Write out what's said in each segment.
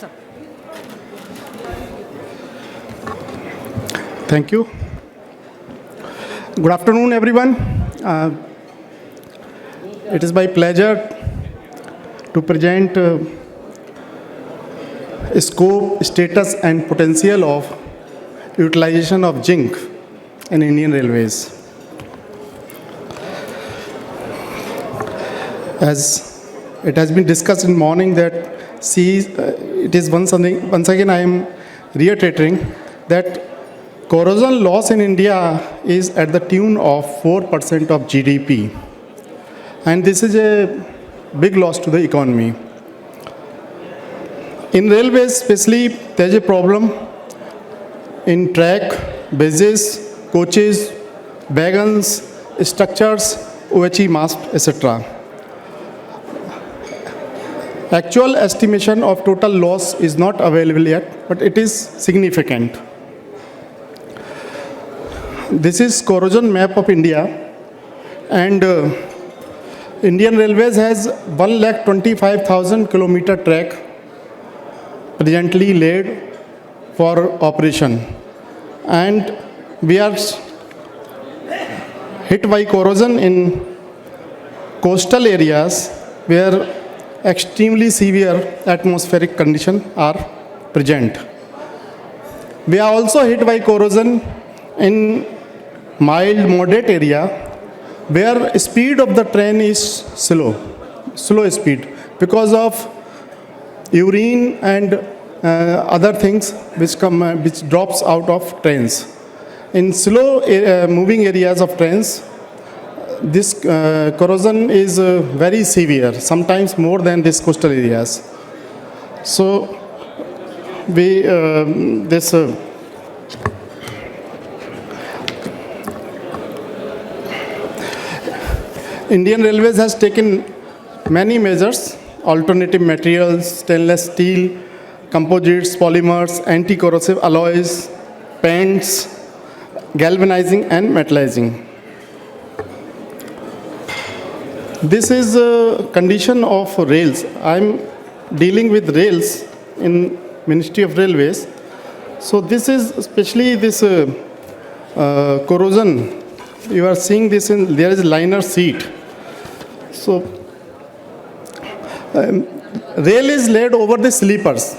sir. Thank you. Good afternoon, everyone. It is my pleasure to present scope, status, and potential of utilization of zinc in Indian Railways. As it has been discussed in morning that it is once again I am reiterating that corrosion loss in India is at the tune of 4% of GDP, and this is a big loss to the economy. In railways especially, there is a problem in track, bases, coaches, wagons, structures, OHE mast, etc. Actual estimation of total loss is not available yet, but it is significant. This is corrosion map of India, and Indian Railways has 1,25,000 kilometer track presently laid for operation, and we are hit by corrosion in coastal areas where extremely severe atmospheric conditions are present. We are also hit by corrosion in mild moderate area where speed of the train is slow speed because of urine and other things which drops out of trains. In slow moving areas of trains, this corrosion is very severe, sometimes more than these coastal areas. So Indian Railways has taken many measures: alternative materials, stainless steel, composites, polymers, anti-corrosive alloys, paints, galvanizing and metallizing. This is a condition of rails. I am dealing with rails in Ministry of Railways. So this is especially this corrosion. You are seeing this there is liner seat. So rail is laid over the sleepers.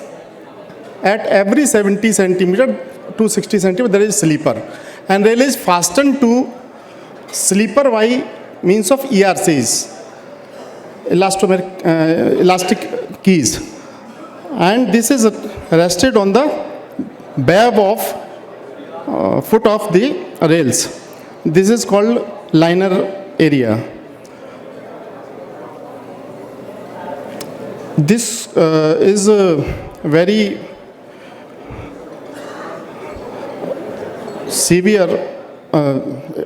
At every 70 centimeter to 60 centimeter there is sleeper, and rail is fastened to sleeper by means of ERCs, elastic keys, and this is rested on the bab of foot of the rails. This is called liner area. This is a very severe,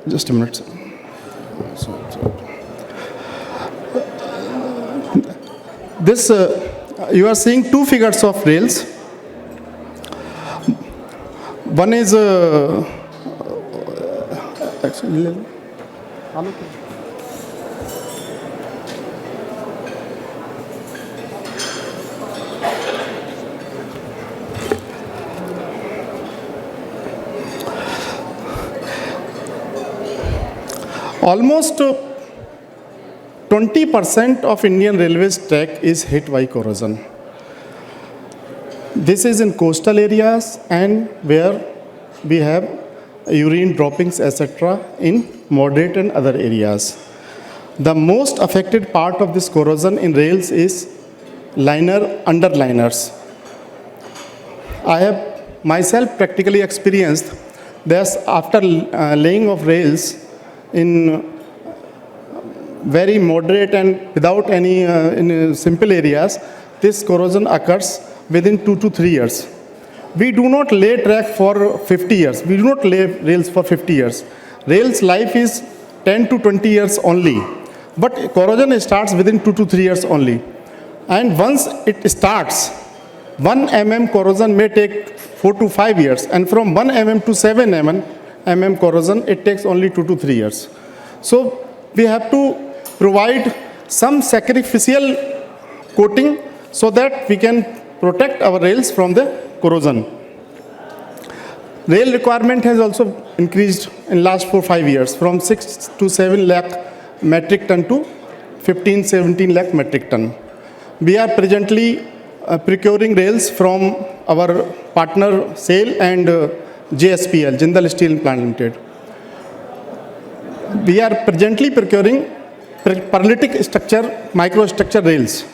just a minute. This, you are seeing two figures of rails. One is almost 20% of Indian Railways track is hit by corrosion. This is in coastal areas and where we have urine droppings, etc. in moderate and other areas. The most affected part of this corrosion in rails is underliners. I have myself practically experienced this after laying of rails in very moderate and without any in simple areas. This corrosion occurs within 2 to 3 years. We do not lay track for 50 years. We do not lay rails for 50 years. Rails life is 10 to 20 years only. But corrosion starts within 2 to 3 years only. And once it starts, 1 mm corrosion may take 4 to 5 years. And from 1 mm to 7 mm corrosion, it takes only 2 to 3 years. So we have to provide some sacrificial coating so that we can protect our rails from the corrosion. Rail requirement has also increased in last 4-5 years from 6 to 7 lakh metric ton to 15-17 lakh metric ton. We are presently procuring rails from our partner SAIL and JSPL, Jindal Steel and Plant Limited. We are presently procuring paralytic structure, microstructure rails.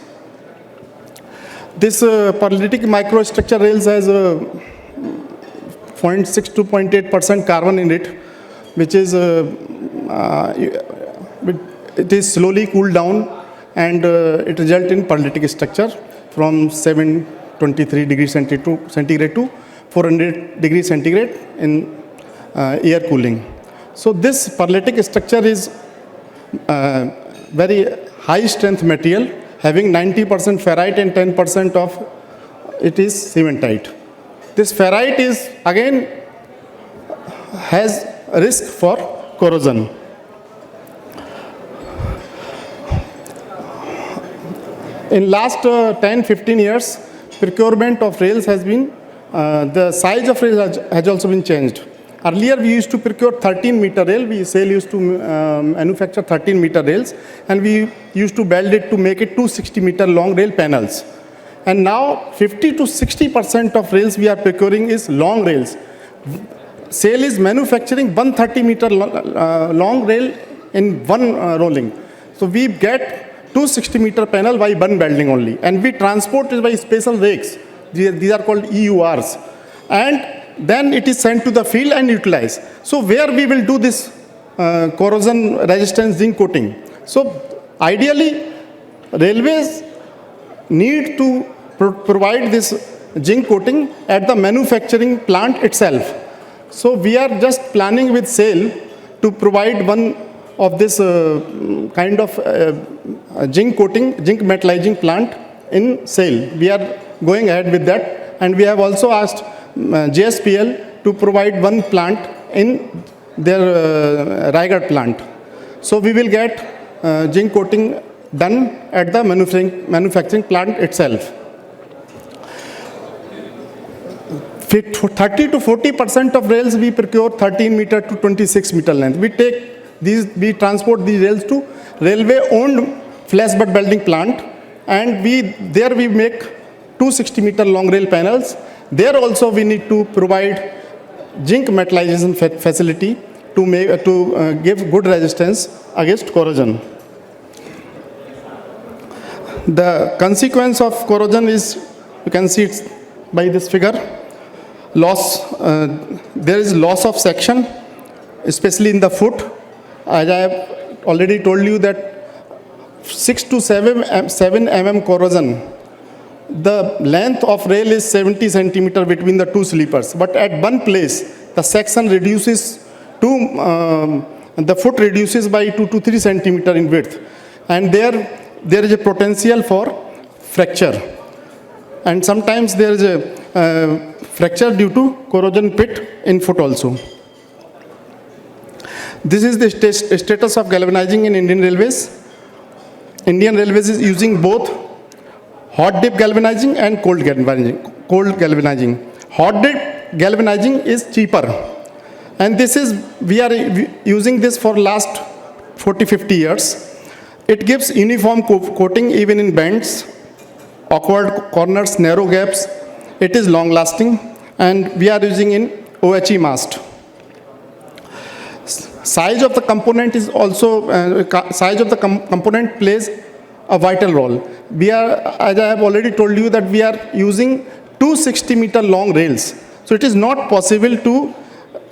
This paralytic microstructure rails has 0.6 to 0.8% carbon in it, which is it is slowly cooled down, and it results in paralytic structure from 723 degrees centigrade to 400 degrees centigrade in air cooling. So this paralytic structure is very high strength material, having 90% ferrite and 10% of it is cementite. This ferrite is again has risk for corrosion. In last 10-15 years, procurement of rails has been, the size of rails has also been changed. Earlier we used to procure 13-meter rail, SAIL used to manufacture 13-meter rails, and we used to belt it to make it 260-meter long rail panels. And now 50 to 60% of rails we are procuring is long rails. SAIL is manufacturing 130-meter long rail in one rolling. So we get 260-meter panel by one welding only, and we transport it by special rakes. These are called EURs, and then it is sent to the field and utilized. So where we will do this corrosion resistance zinc coating? So ideally, railways need to provide this zinc coating at the manufacturing plant itself. So we are just planning with SAIL to provide one of this kind of zinc coating, zinc metallizing plant in SAIL. We are going ahead with that, and we have also asked JSPL to provide one plant in their Raigad plant. So we will get zinc coating done at the manufacturing plant itself. 30 to 40% of rails we procure 13-meter to 26-meter length. We transport these rails to railway-owned flash butt welding plant, and there we make 260-meter long rail panels. There also we need to provide zinc metallization facility to give good resistance against corrosion. The consequence of corrosion is, you can see it by this figure, there is loss of section, especially in the foot. As I have already told you that 6 to 7 mm corrosion, the length of rail is 70 centimeter between the two sleepers, but at one place the section reduces to, the foot reduces by 2 to 3 centimeter in width, and there is a potential for fracture, and sometimes there is a fracture due to corrosion pit in foot also. This is the status of galvanizing in Indian Railways. Indian Railways is using both hot dip galvanizing and cold galvanizing. Hot dip galvanizing is cheaper, and we are using this for last 40-50 years. It gives uniform coating even in bends, awkward corners, narrow gaps. It is long lasting, and we are using in OHE mast. Size of the component is also, component plays a vital role. As I have already told you, that we are using 260-meter long rails. So it is not possible to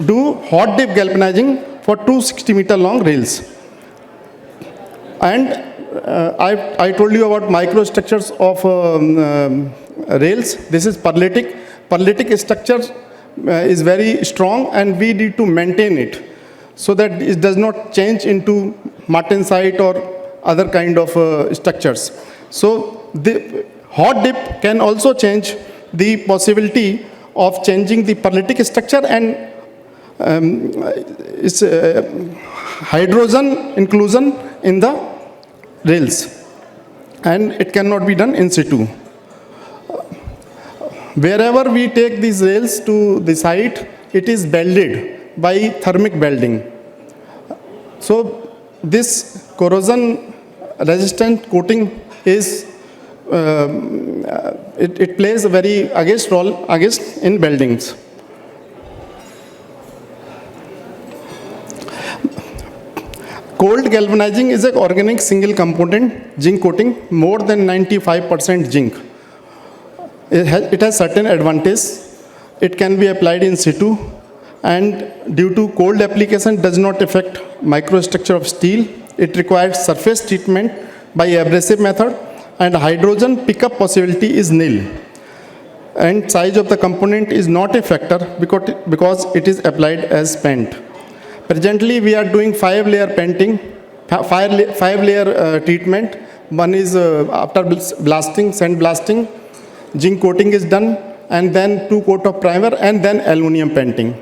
do hot dip galvanizing for 260-meter long rails. And I told you about microstructures of rails. This is paralytic. Paralytic structure is very strong, and we need to maintain it so that it does not change into martensite or other kind of structures. So the hot dip can also change the possibility of changing the paralytic structure and hydrogen inclusion in the rails, and it cannot be done in situ. Wherever we take these rails to the site, it is welded by thermic welding. So this corrosion resistant coating is it plays a very against role against in weldings. Cold galvanizing is an organic single component zinc coating, more than 95% zinc. It has certain advantages. It can be applied in situ, and due to cold application does not affect microstructure of steel. It requires surface treatment by abrasive method, and hydrogen pickup possibility is nil. And size of the component is not a factor because it is applied as paint. Presently, we are doing 5-layer painting, 5-layer treatment. One is after blasting, sand blasting, zinc coating is done, and then 2 coat of primer, and then aluminum painting.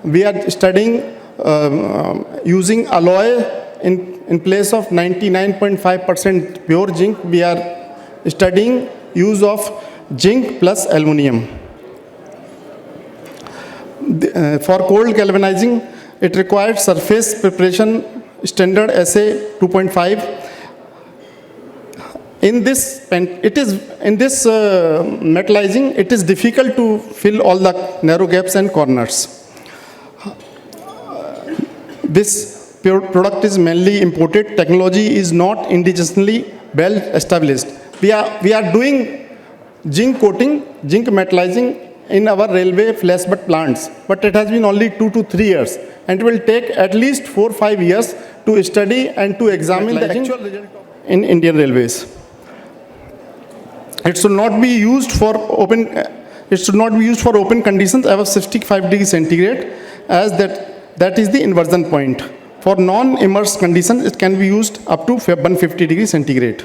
We are studying using alloy in place of 99.5% pure zinc. We are studying use of zinc plus aluminum. For cold galvanizing, it requires surface preparation standard SA 2.5. In this metallizing, it is difficult to fill all the narrow gaps and corners. This product is mainly imported. Technology is not indigenously well established. We are doing zinc coating, zinc metallizing in our railway flash butt plants, but it has been only 2 to 3 years, and it will take at least 4 or 5 years to study and to examine the actual result in Indian Railways. It should not be used for open. It should not be used for open conditions above 65 degrees centigrade, as that is the inversion point. For non-immersed conditions, it can be used up to 150 degrees centigrade.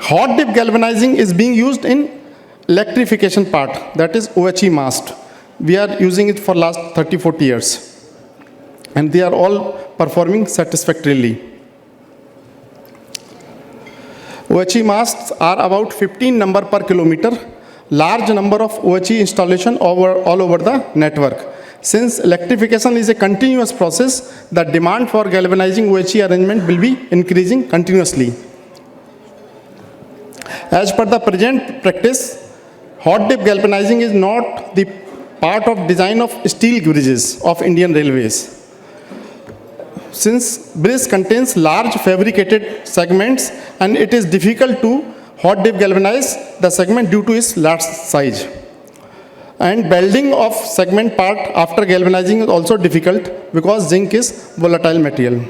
Hot dip galvanizing is being used in electrification part, that is OHE mast. We are using it for last 30-40 years, and they are all performing satisfactorily. OHE masts are about 15 number per kilometer, large number of OHE installation all over the network. Since electrification is a continuous process, the demand for galvanizing OHE arrangement will be increasing continuously. As per the present practice, hot dip galvanizing is not the part of design of steel bridges of Indian Railways. Since bridge contains large fabricated segments, and it is difficult to hot dip galvanize the segment due to its large size. And welding of segment part after galvanizing is also difficult because zinc is volatile material.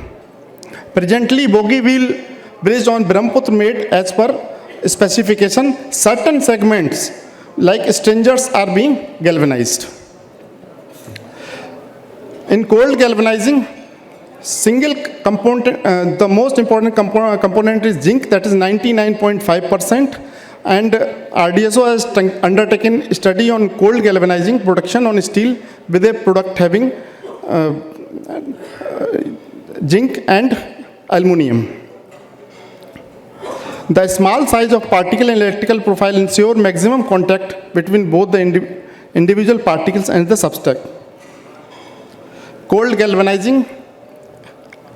Presently, bogie wheel bridge on Brahmaputra made as per specification. Certain segments like stringers are being galvanized. In cold galvanizing, single component, the most important component is zinc, that is 99.5%, and RDSO has undertaken study on cold galvanizing production on steel with a product having zinc and aluminum. The small size of particle and electrical profile ensure maximum contact between both the individual particles and the substrate. Cold galvanizing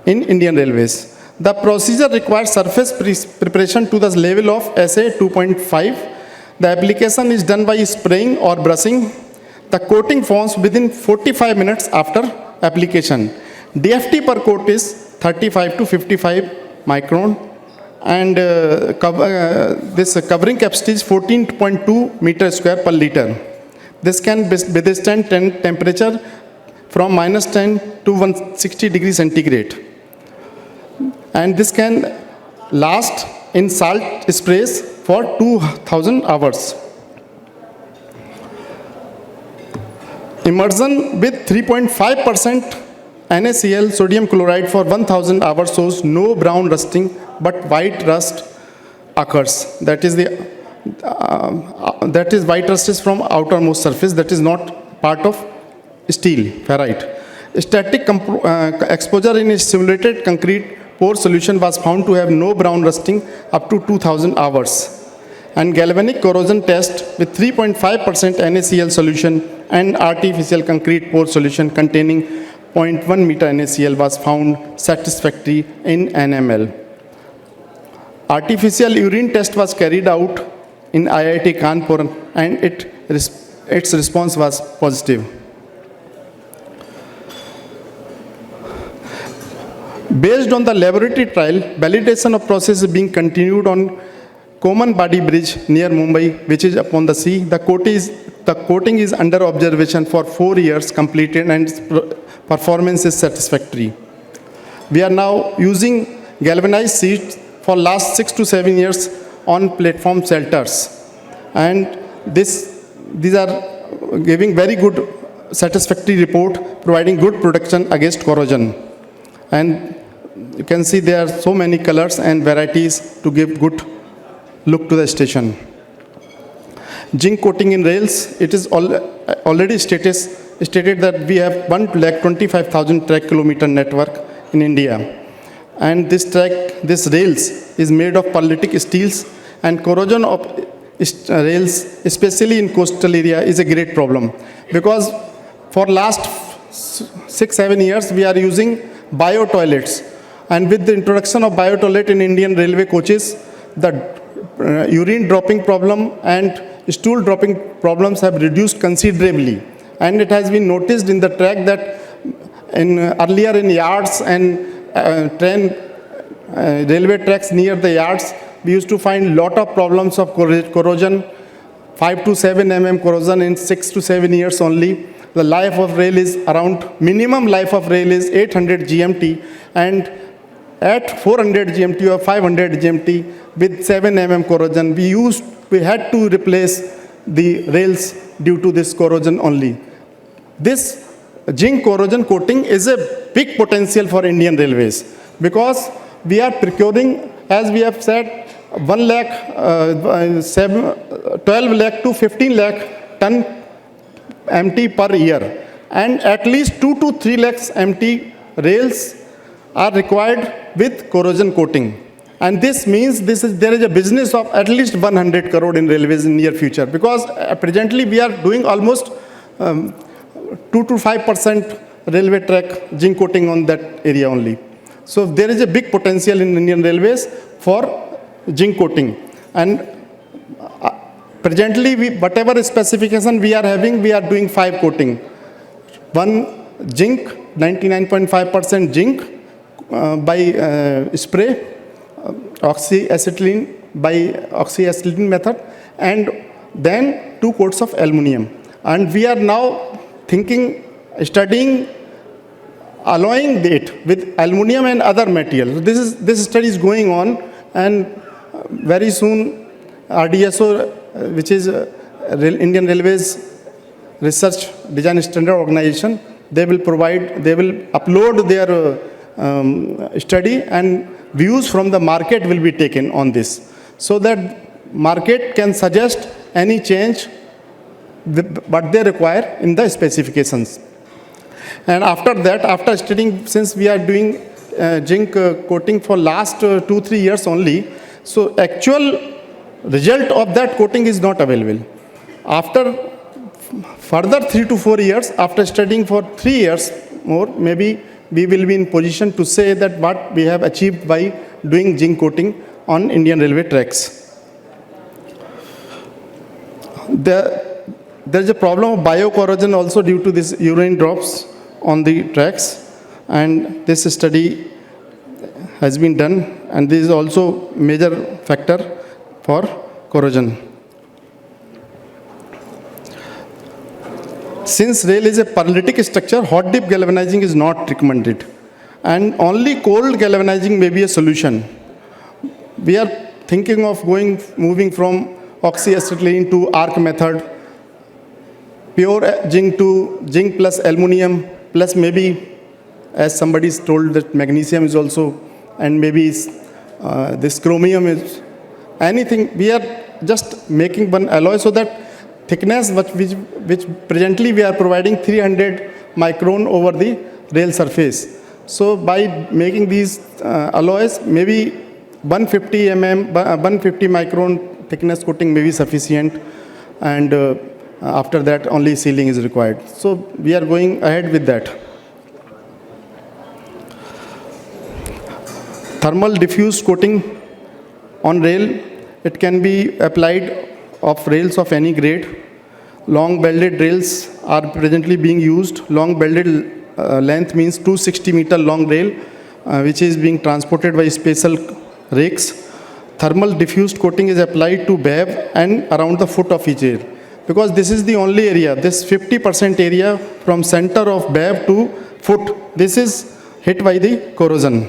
in Indian Railways. The procedure requires surface preparation to the level of SA 2.5. The application is done by spraying or brushing. The coating forms within 45 minutes after application. DFT per coat is 35 to 55 micron, and this covering capacity is 14.2 meter square per liter. This can withstand temperature from -10 to 160 degrees centigrade. And this can last in salt sprays for 2000 hours. Immersion with 3.5% NaCl sodium chloride for 1000 hours shows no brown rusting, but white rust occurs. That is white rust is from outermost surface, that is not part of steel, ferrite. Static exposure in a simulated concrete pore solution was found to have no brown rusting up to 2000 hours. And galvanic corrosion test with 3.5% NaCl solution and artificial concrete pore solution containing 0.1 meter NaCl was found satisfactory in NML. Artificial urine test was carried out in IIT Kanpur and its response was positive. Based on the laboratory trial, validation of process is being continued on Common Body Bridge near Mumbai, which is upon the sea. The coating is under observation for 4 years completed and performance is satisfactory. We are now using galvanized sheets for last 6 to 7 years on platform shelters. And these are giving very good satisfactory report, providing good protection against corrosion. And you can see there are so many colors and varieties to give good look to the station. Zinc coating in rails, it is already stated that we have 1,25,000 track kilometer network in India. And this rails is made of perlitic steels, and corrosion of rails, especially in coastal area, is a great problem. Because for last 6-7 years, we are using bio toilets. And with the introduction of bio toilet in Indian railway coaches, the urine dropping problem and stool dropping problems have reduced considerably. And it has been noticed in the track that earlier in yards and railway tracks near the yards, we used to find lot of problems of corrosion, 5 to 7 mm corrosion in 6 to 7 years only. The life of rail is minimum life of rail is 800 GMT, and at 400 GMT or 500 GMT with 7 mm corrosion, we had to replace the rails due to this corrosion only. This zinc corrosion coating is a big potential for Indian Railways, because we are procuring, as we have said, 12 lakh to 15 lakh ton MT per year, and at least 2 to 3 lakhs MT rails are required with corrosion coating. And this means there is a business of at least 100 crore in railways in near future, because presently we are doing almost 2 to 5% railway track zinc coating on that area only. So there is a big potential in Indian Railways for zinc coating. And presently, whatever specification we are having, we are doing 5 coating. 1 zinc, 99.5% zinc by spray, oxyacetylene by oxyacetylene method, and then 2 coats of aluminum. And we are now studying alloying it with aluminum and other materials. This study is going on, and very soon RDSO, which is Indian Railways Research Design Standard Organization, they will upload their study, and views from the market will be taken on this, so that market can suggest any change what they require in the specifications. And after that, after studying, since we are doing zinc coating for last 2-3 years only, so actual result of that coating is not available. After further 3 to 4 years, after studying for 3 years more, maybe we will be in position to say that what we have achieved by doing zinc coating on Indian railway tracks. There is a problem of biocorrosion also due to this urine drops on the tracks, and this study has been done, and this is also major factor for corrosion. Since rail is a paralytic structure, hot dip galvanizing is not recommended, and only cold galvanizing may be a solution. We are thinking of moving from oxyacetylene to arc method, pure zinc to zinc plus aluminum, plus maybe, as somebody is told, that magnesium is also, and maybe this chromium is anything. We are just making one alloy so that thickness which presently we are providing 300 micron over the rail surface. So by making these alloys, maybe 150 micron thickness coating may be sufficient, and after that only sealing is required. So we are going ahead with that. Thermal diffused coating on rail, it can be applied of rails of any grade. Long belted rails are presently being used. Long belted length means 260-meter long rail, which is being transported by special rakes. Thermal diffused coating is applied to BEV and around the foot of each rail, because this is the only area, this 50% area from center of BEV to foot, this is hit by the corrosion.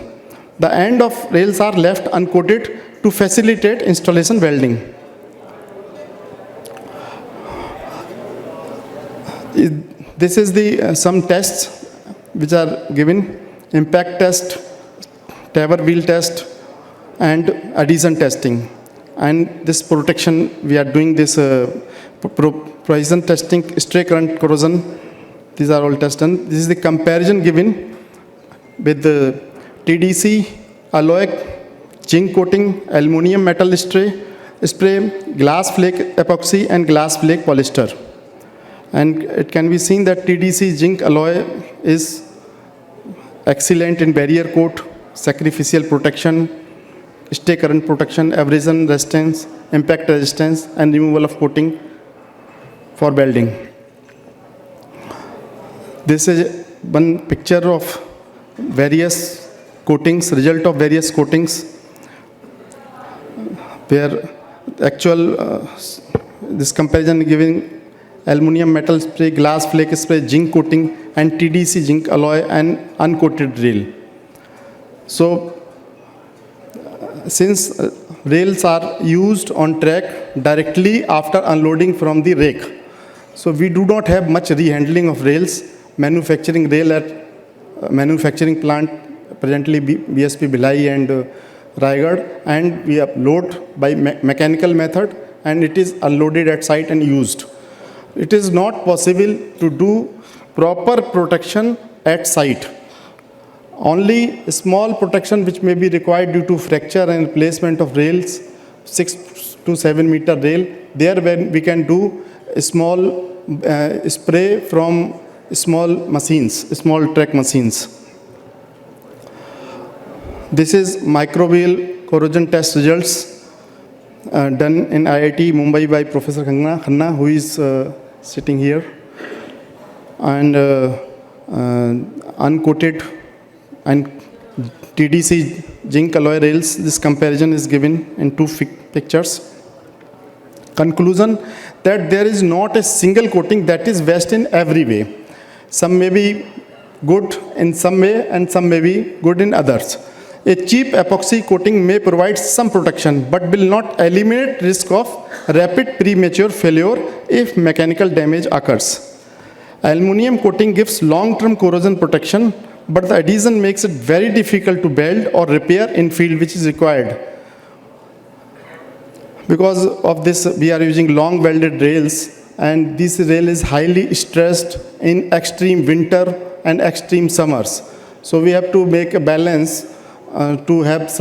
The end of rails are left uncoated to facilitate installation welding. This is the some tests which are given: impact test, tower wheel test, and adhesion testing. And this protection, we are doing this precision testing, stray current corrosion. These are all tests done. This is the comparison given with the TDC, alloy, zinc coating, aluminum metal spray, glass flake epoxy, and glass flake polyester. And it can be seen that TDC zinc alloy is excellent in barrier coat, sacrificial protection, stay current protection, abrasion resistance, impact resistance, and removal of coating for welding. This is one picture of various coatings, result of various coatings, where actual this comparison giving aluminum metal spray, glass flake spray, zinc coating, and TDC zinc alloy and uncoated rail. So, since rails are used on track directly after unloading from the rake, so we do not have much rehandling of rails. Manufacturing rail at manufacturing plant presently BSP Bhilai and Raigad, and we upload by mechanical method, and it is unloaded at site and used. It is not possible to do proper protection at site. Only small protection which may be required due to fracture and replacement of rails, 6 to 7 meter rail, there when we can do a small spray from small machines, small track machines. This is microbial corrosion test results done in IIT Mumbai by Professor Khanna, who is sitting here. And uncoated and TDC zinc alloy rails, this comparison is given in two pictures. Conclusion that there is not a single coating that is best in every way. Some may be good in some way and some may be good in others. A cheap epoxy coating may provide some protection but will not eliminate risk of rapid premature failure if mechanical damage occurs. Aluminum coating gives long-term corrosion protection, but the adhesion makes it very difficult to weld or repair in field which is required. Because of this, we are using long welded rails, and this rail is highly stressed in extreme winter and extreme summers. So we have to make a balance to have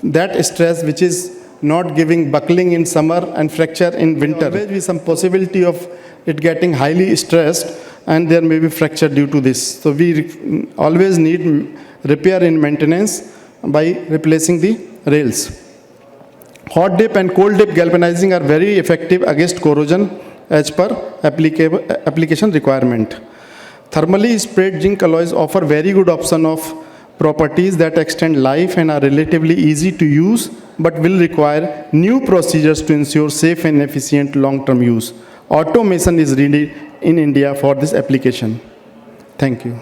that stress which is not giving buckling in summer and fracture in winter. There may be some possibility of it getting highly stressed, and there may be fracture due to this. So we always need repair and maintenance by replacing the rails. Hot dip and cold dip galvanizing are very effective against corrosion as per application requirement. Thermally sprayed zinc alloys offer very good option of properties that extend life and are relatively easy to use, but will require new procedures to ensure safe and efficient long-term use. Automation is needed in India for this application. Thank you.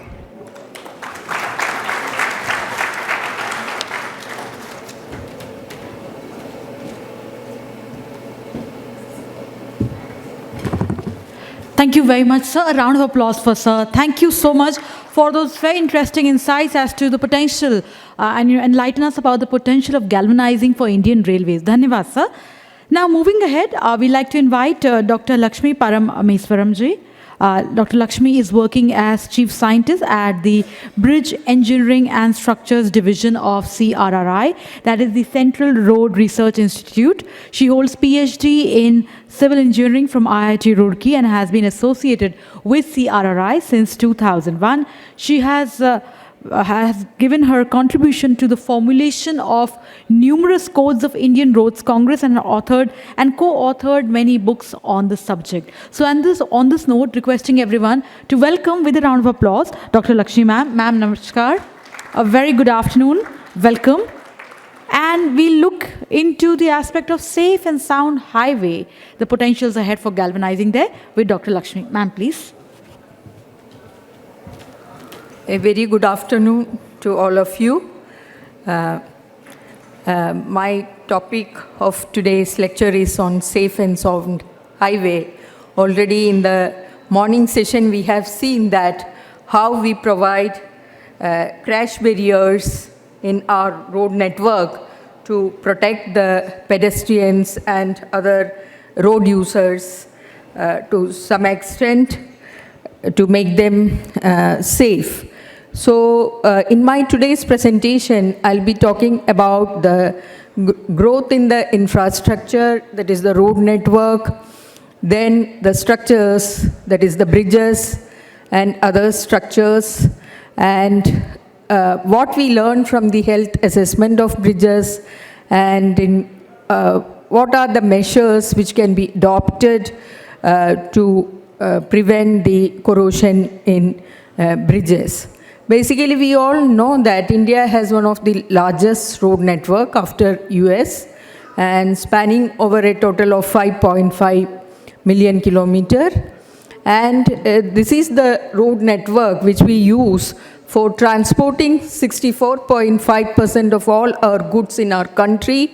Thank you very much, sir. A round of applause for sir. Thank you so much for those very interesting insights as to the potential and you enlighten us about the potential of galvanizing for Indian Railways. Dhanyavad, sir. Now, moving ahead, we'd like to invite Dr. Lakshmi Parameswaram ji, Dr. Lakshmi is working as Chief Scientist at the Bridge Engineering and Structures Division of CRRI, that is the Central Road Research Institute. She holds PhD in Civil Engineering from IIT Roorkee and has been associated with CRRI since 2001. She has given her contribution to the formulation of numerous codes of Indian roads Congress and authored and co-authored many books on the subject. So on this note, requesting everyone to welcome with a round of applause Dr. Lakshmi ma'am. Ma'am, namaskar. A very good afternoon. Welcome. And we look into the aspect of safe and sound highway, the potentials ahead for galvanizing there with Dr. Lakshmi. Ma'am, please. A very good afternoon to all of you. My topic of today's lecture is on safe and sound highway. Already in the morning session, we have seen that how we provide crash barriers in our road network to protect the pedestrians and other road users to some extent to make them safe. So in my today's presentation, I'll be talking about the growth in the infrastructure, that is the road network, then the structures, that is the bridges and other structures, and what we learned from the health assessment of bridges, and in what are the measures which can be adopted to prevent the corrosion in bridges. Basically, we all know that India has one of the largest road network after US and spanning over a total of 5.5 million kilometer. And this is the road network which we use for transporting 64.5% of all our goods in our country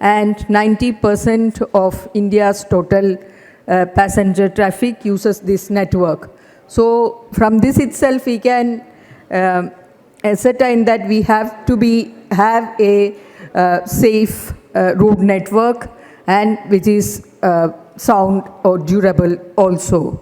and 90% of India's total passenger traffic uses this network. So from this itself, we can ascertain that we have to have a safe road network and which is sound or durable also.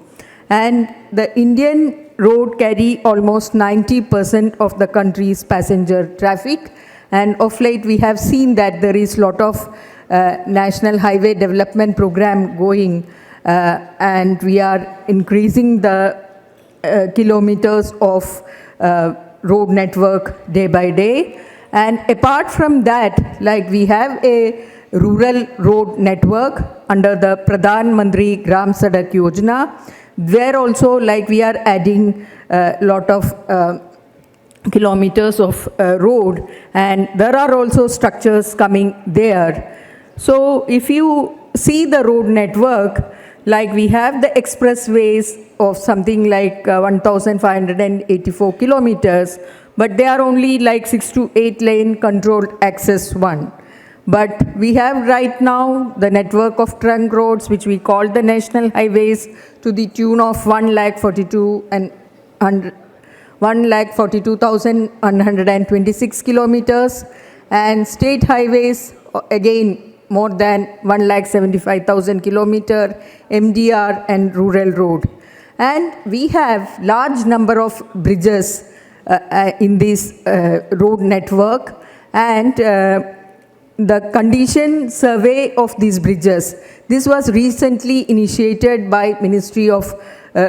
And the Indian road carry almost 90% of the country's passenger traffic, and of late we have seen that there is lot of National Highway Development Program going and we are increasing the kilometers of road network day by day. And apart from that, like we have a rural road network under the Pradhan Mantri Gram Sadak Yojana, where also like we are adding a lot of kilometers of road, and there are also structures coming there. So if you see the road network, like we have the expressways of something like 1,584 kilometers, but they are only like 6 to 8 lane controlled access one. But we have right now the network of trunk roads, which we call the national highways, to the tune of 1,42,126 kilometers, and state highways again more than 1,75,000 kilometer, MDR and rural road. And we have large number of bridges in this road network, and the condition survey of these bridges, this was recently initiated by Ministry of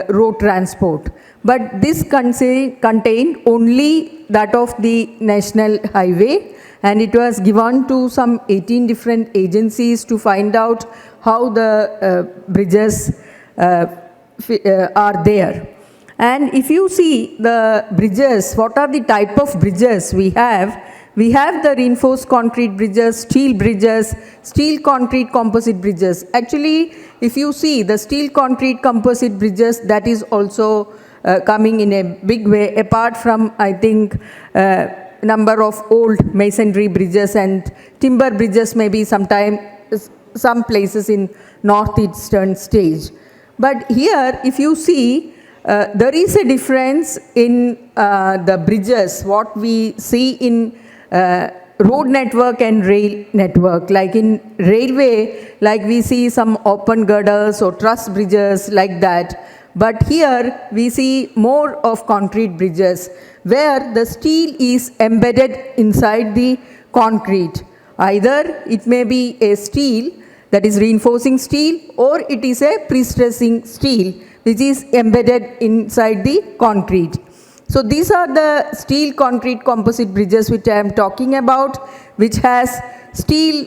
Road Transport. But this contained only that of the national highway, and it was given to some 18 different agencies to find out how the bridges are there. And if you see the bridges, what are the type of bridges we have? We have the reinforced concrete bridges, steel concrete composite bridges. Actually, if you see the steel concrete composite bridges, that is also coming in a big way, apart from, I think, number of old masonry bridges and timber bridges, maybe sometime some places in northeastern stage. But here, if you see, there is a difference in the bridges, what we see in road network and rail network. Like in railway, like we see some open girders or truss bridges like that. But here we see more of concrete bridges where the steel is embedded inside the concrete. Either it may be a steel, that is reinforcing steel, or it is a pre-stressing steel which is embedded inside the concrete. So these are the steel concrete composite bridges which I am talking about, which has steel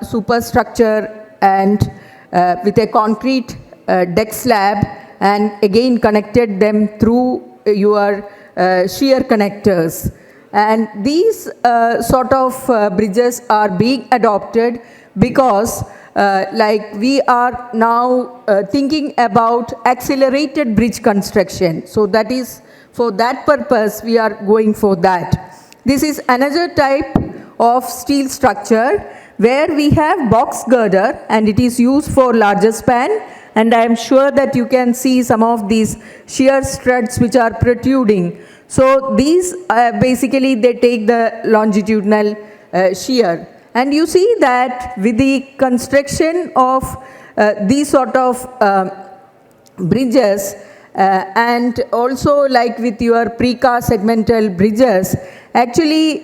superstructure and with a concrete deck slab, and again connected them through your shear connectors. And these sort of bridges are being adopted because like we are now thinking about accelerated bridge construction. So that is, for that purpose we are going for that. This is another type of steel structure where we have box girder, and it is used for larger span, and I am sure that you can see some of these shear studs which are protruding. So these basically they take the longitudinal shear. And you see that with the construction of these sort of bridges and also like with your precast segmental bridges, actually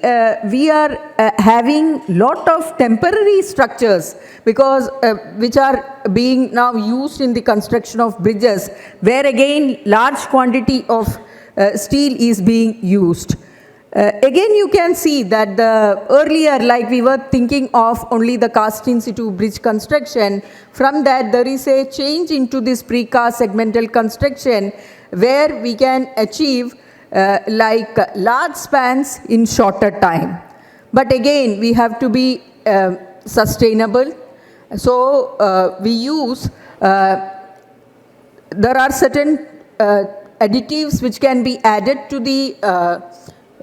we are having lot of temporary structures because which are being now used in the construction of bridges, where again large quantity of steel is being used. Again you can see that the earlier, like we were thinking of only the cast in situ bridge construction, from that there is a change into this precast segmental construction where we can achieve like large spans in shorter time. But again we have to be sustainable. So we use, there are certain additives which can be added to the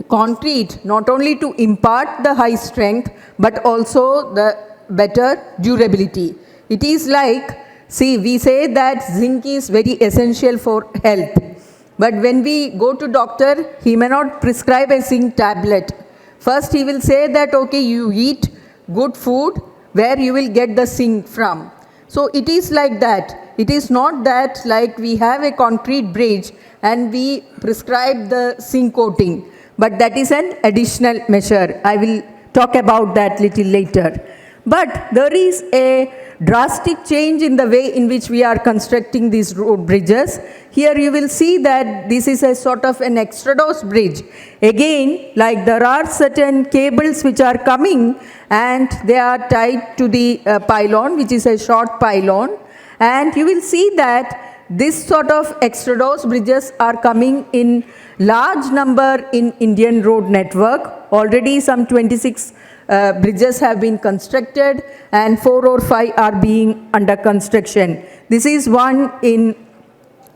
concrete, not only to impart the high strength but also the better durability. It is like, see, we say that zinc is very essential for health, but when we go to doctor, he may not prescribe a zinc tablet. First he will say that okay, you eat good food where you will get the zinc from. So it is like that. It is not that like we have a concrete bridge and we prescribe the zinc coating, but that is an additional measure. I will talk about that little later. But there is a drastic change in the way in which we are constructing these road bridges. Here you will see that this is a sort of an extradose bridge. Again, like there are certain cables which are coming and they are tied to the pylon, which is a short pylon. And you will see that this sort of extradose bridges are coming in large number in Indian road network. Already some 26 bridges have been constructed and 4 or 5 are being under construction. This is one in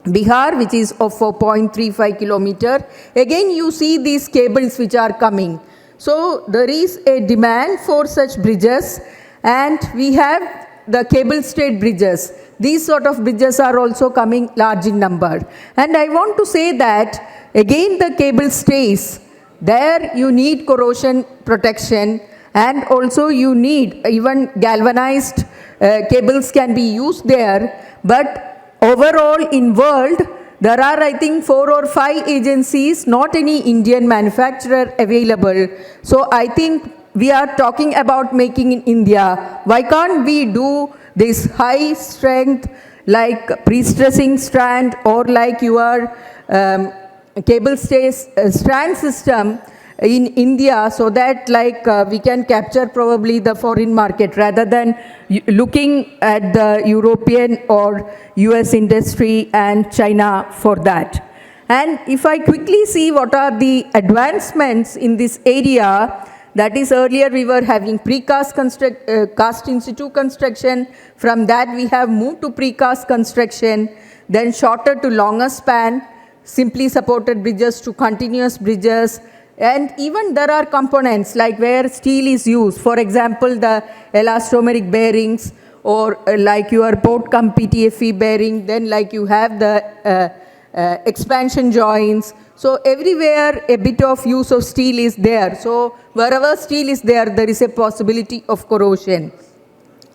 Bihar, which is of 4.35 kilometer. Again you see these cables which are coming. So there is a demand for such bridges, and we have the cable stayed bridges. These sort of bridges are also coming large in number. And I want to say that again the cable stays, there you need corrosion protection, and also you need even galvanized cables can be used there. But overall in world there are I think 4 or 5 agencies, not any Indian manufacturer available. So I think we are talking about making in India. Why can't we do this high strength like pre-stressing strand or like your cable stays strand system in India, so that like we can capture probably the foreign market rather than looking at the European or US industry and China for that. And if I quickly see what are the advancements in this area, that is earlier we were having precast cast in situ construction. From that we have moved to precast construction, then shorter to longer span, simply supported bridges to continuous bridges, and even there are components like where steel is used. For example, the elastomeric bearings, or like your port cum PTFE bearing, then like you have the expansion joints. So everywhere a bit of use of steel is there. So wherever steel is there, there is a possibility of corrosion.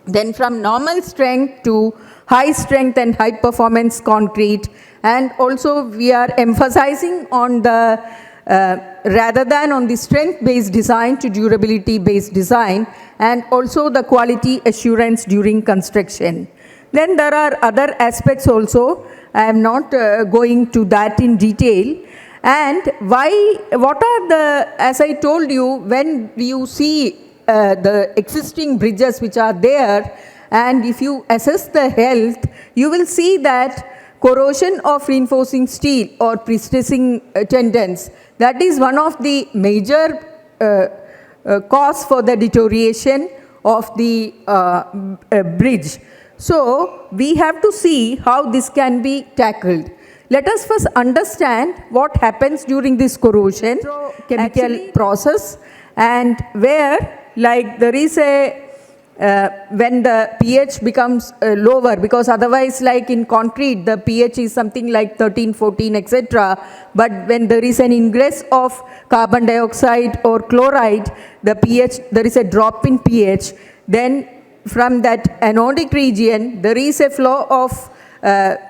then from normal strength to high strength and high performance concrete. And also we are emphasizing on the, rather than on the strength-based design to durability-based design, and also the quality assurance during construction. Then there are other aspects also. I am not going to that in detail. And what are the, as I told you, when you see the existing bridges which are there, and if you assess the health, you will see that corrosion of reinforcing steel or pre-stressing tendons, that is one of the major cause for the deterioration of the bridge. So we have to see how this can be tackled. Let us first understand what happens during this corrosion chemical process, and where like there is a when the pH becomes lower, because otherwise like in concrete the pH is something like 13, 14, etc. But when there is an ingress of carbon dioxide or chloride, the pH, there is a drop in pH. Then from that anodic region there is a flow of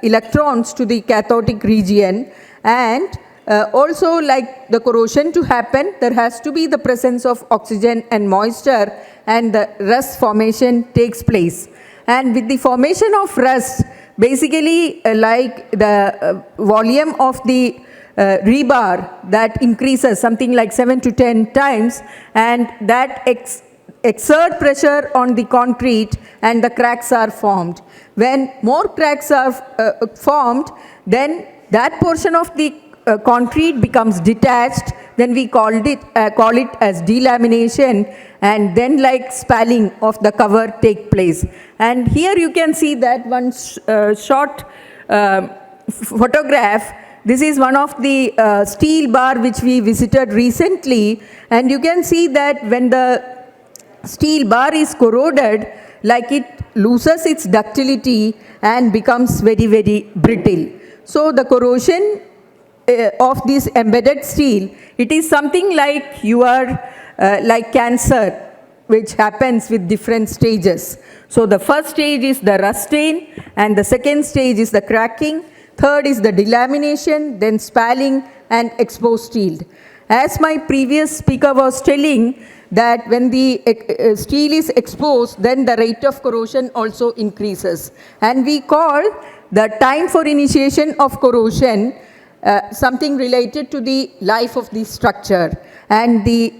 electrons to the cathodic region, and also like the corrosion to happen, there has to be the presence of oxygen and moisture, and the rust formation takes place. And with the formation of rust, basically like the volume of the rebar that increases something like 7 to 10 times, and that exert pressure on the concrete and the cracks are formed. When more cracks are formed, then that portion of the concrete becomes detached, then we call it as delamination, and then like spalling of the cover take place. And here you can see that one short photograph. This is one of the steel bar which we visited recently, and you can see that when the steel bar is corroded, like it loses its ductility and becomes very, very brittle. So the corrosion of this embedded steel, it is something like like cancer, which happens with different stages. So the first stage is the rust stain, and the second stage is the cracking, third is the delamination, then spalling and exposed steel. As my previous speaker was telling, that when the steel is exposed, then the rate of corrosion also increases. And we call the time for initiation of corrosion something related to the life of the structure. And the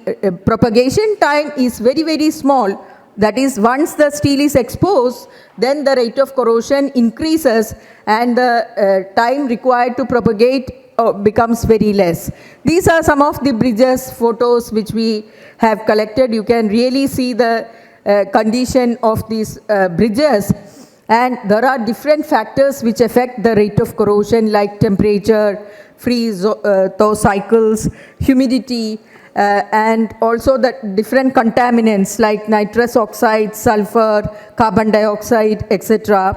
propagation time is very, very small. That is, once the steel is exposed, then the rate of corrosion increases, and the time required to propagate becomes very less. These are some of the bridges photos which we have collected. You can really see the condition of these bridges, and there are different factors which affect the rate of corrosion, like temperature, freeze thaw cycles, humidity, and also the different contaminants like nitrous oxide, sulfur, carbon dioxide, etc.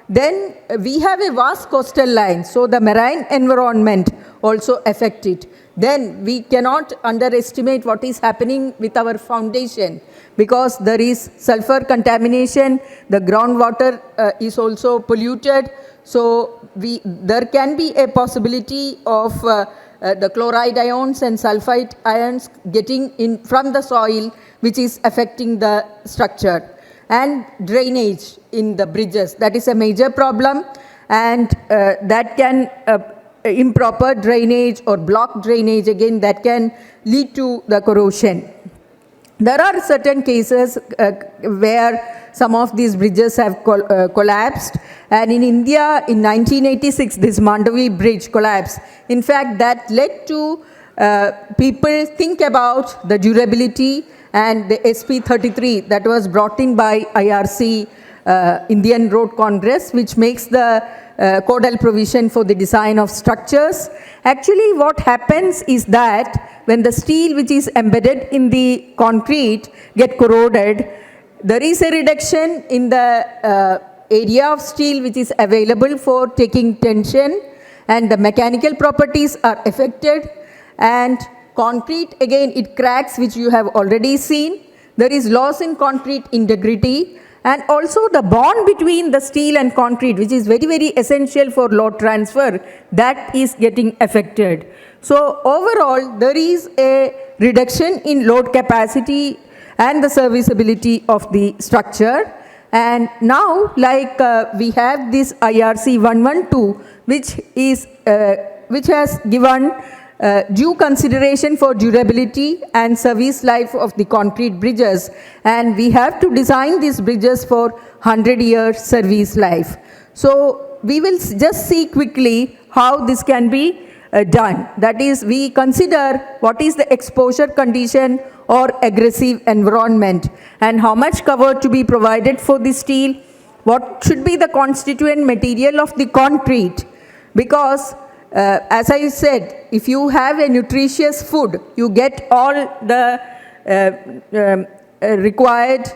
Then we have a vast coastal line, so the marine environment also affect it. Then we cannot underestimate what is happening with our foundation, because there is sulfur contamination, the groundwater is also polluted, so there can be a possibility of the chloride ions and sulfide ions getting in from the soil, which is affecting the structure. And drainage in the bridges, that is a major problem, and that can improper drainage or block drainage, again that can lead to the corrosion. There are certain cases where some of these bridges have collapsed, and in India in 1986 this Mandavi bridge collapsed. In fact, that led to people think about the durability, and the SP33 that was brought in by IRC, Indian Road Congress, which makes the codal provision for the design of structures. Actually what happens is that when the steel which is embedded in the concrete get corroded, there is a reduction in the area of steel which is available for taking tension, and the mechanical properties are affected, and concrete, again it cracks, which you have already seen. There is loss in concrete integrity, And also the bond between the steel and concrete, which is very, very essential for load transfer, that is getting affected. So overall, there is a reduction in load capacity and the serviceability of the structure. And now, like we have this IRC 112, which has given due consideration for durability and service life of the concrete bridges, and we have to design these bridges for 100-year service life. So we will just see quickly how this can be done. That is, we consider what is the exposure condition or aggressive environment, and how much cover to be provided for the steel, what should be the constituent material of the concrete, because as I said, if you have a nutritious food, you get all the required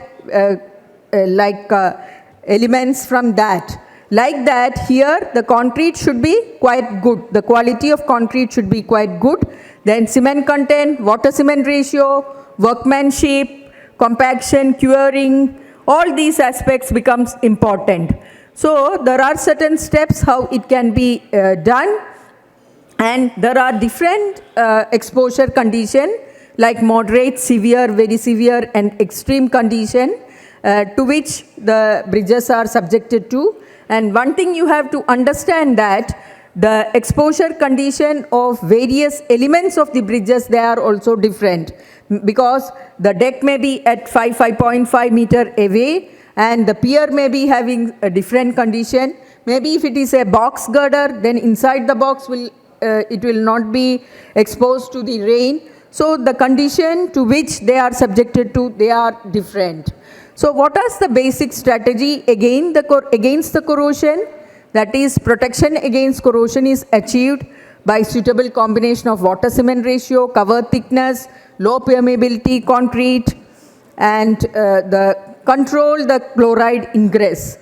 elements from that. Like that, here the concrete should be quite good. The quality of concrete should be quite good. Then cement content, water cement ratio, workmanship, compaction, curing, all these aspects becomes important. So there are certain steps how it can be done. And there are different exposure condition, like moderate, severe, very severe, and extreme condition to which the bridges are subjected to. And one thing you have to understand that the exposure condition of various elements of the bridges, they are also different, because the deck may be at 5.5 meter away, and the pier may be having a different condition. Maybe if it is a box girder, then inside the box it will not be exposed to the rain. So the condition to which they are subjected to, they are different. So what is the basic strategy against the corrosion? That is, protection against corrosion is achieved by suitable combination of water cement ratio, cover thickness, low permeability concrete, and control the chloride ingress.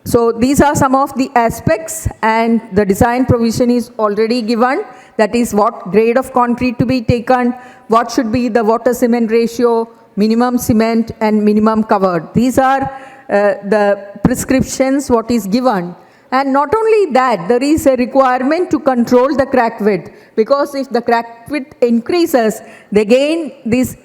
So these are some of the aspects, and the design provision is already given. That is, what grade of concrete to be taken, what should be the water cement ratio, minimum cement and minimum cover. These are the prescriptions what is given. And not only that, there is a requirement to control the crack width, because if the crack width increases, again these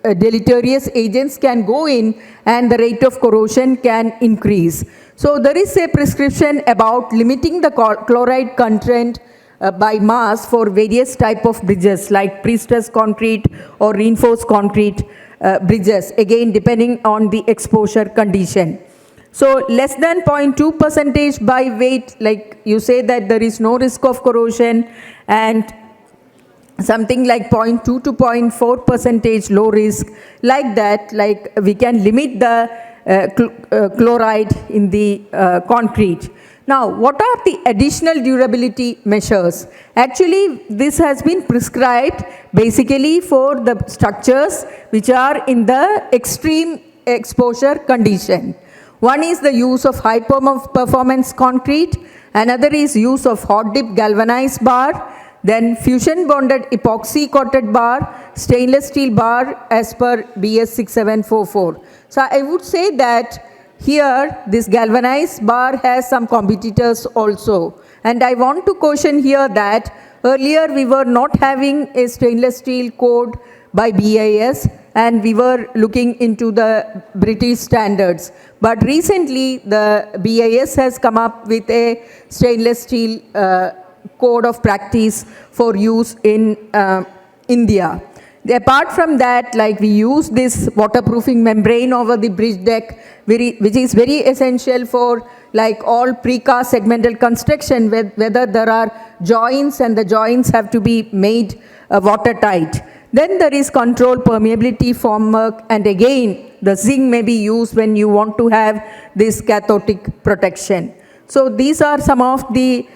deleterious agents can go in and the rate of corrosion can increase. So there is a prescription about limiting the chloride content by mass for various type of bridges, like pre-stressed concrete or reinforced concrete bridges, again depending on the exposure condition. So less than 0.2% by weight, like you say that there is no risk of corrosion, and something like 0.2 to 0.4% low risk, like that, like we can limit the chloride in the concrete. Now, what are the additional durability measures? Actually, this has been prescribed basically for the structures which are in the extreme exposure condition. One is the use of high performance concrete, another is use of hot dip galvanized bar, then fusion bonded epoxy coated bar, stainless steel bar as per BS 6744. So I would say that here this galvanized bar has some competitors also. And I want to caution here that earlier we were not having a stainless steel code by BIS, and we were looking into the British standards. But recently the BIS has come up with a stainless steel code of practice for use in India. Apart from that, like we use this waterproofing membrane over the bridge deck, which is very essential for like all precast segmental construction, whether there are joints and the joints have to be made watertight. Then there is control permeability formwork, and again the zinc may be used when you want to have this cathodic protection. So these are some of the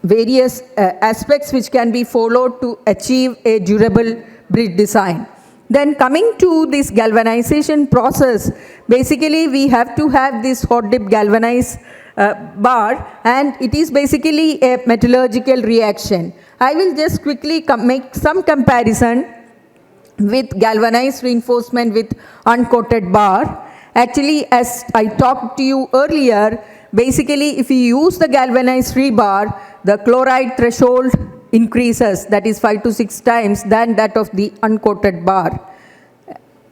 various aspects which can be followed to achieve a durable bridge design. Then coming to this galvanization process, basically we have to have this hot dip galvanized bar, and it is basically a metallurgical reaction. I will just quickly make some comparison with galvanized reinforcement with uncoated bar. Actually, as I talked to you earlier, basically if you use the galvanized rebar, the chloride threshold increases, that is 5 to 6 times than that of the uncoated bar.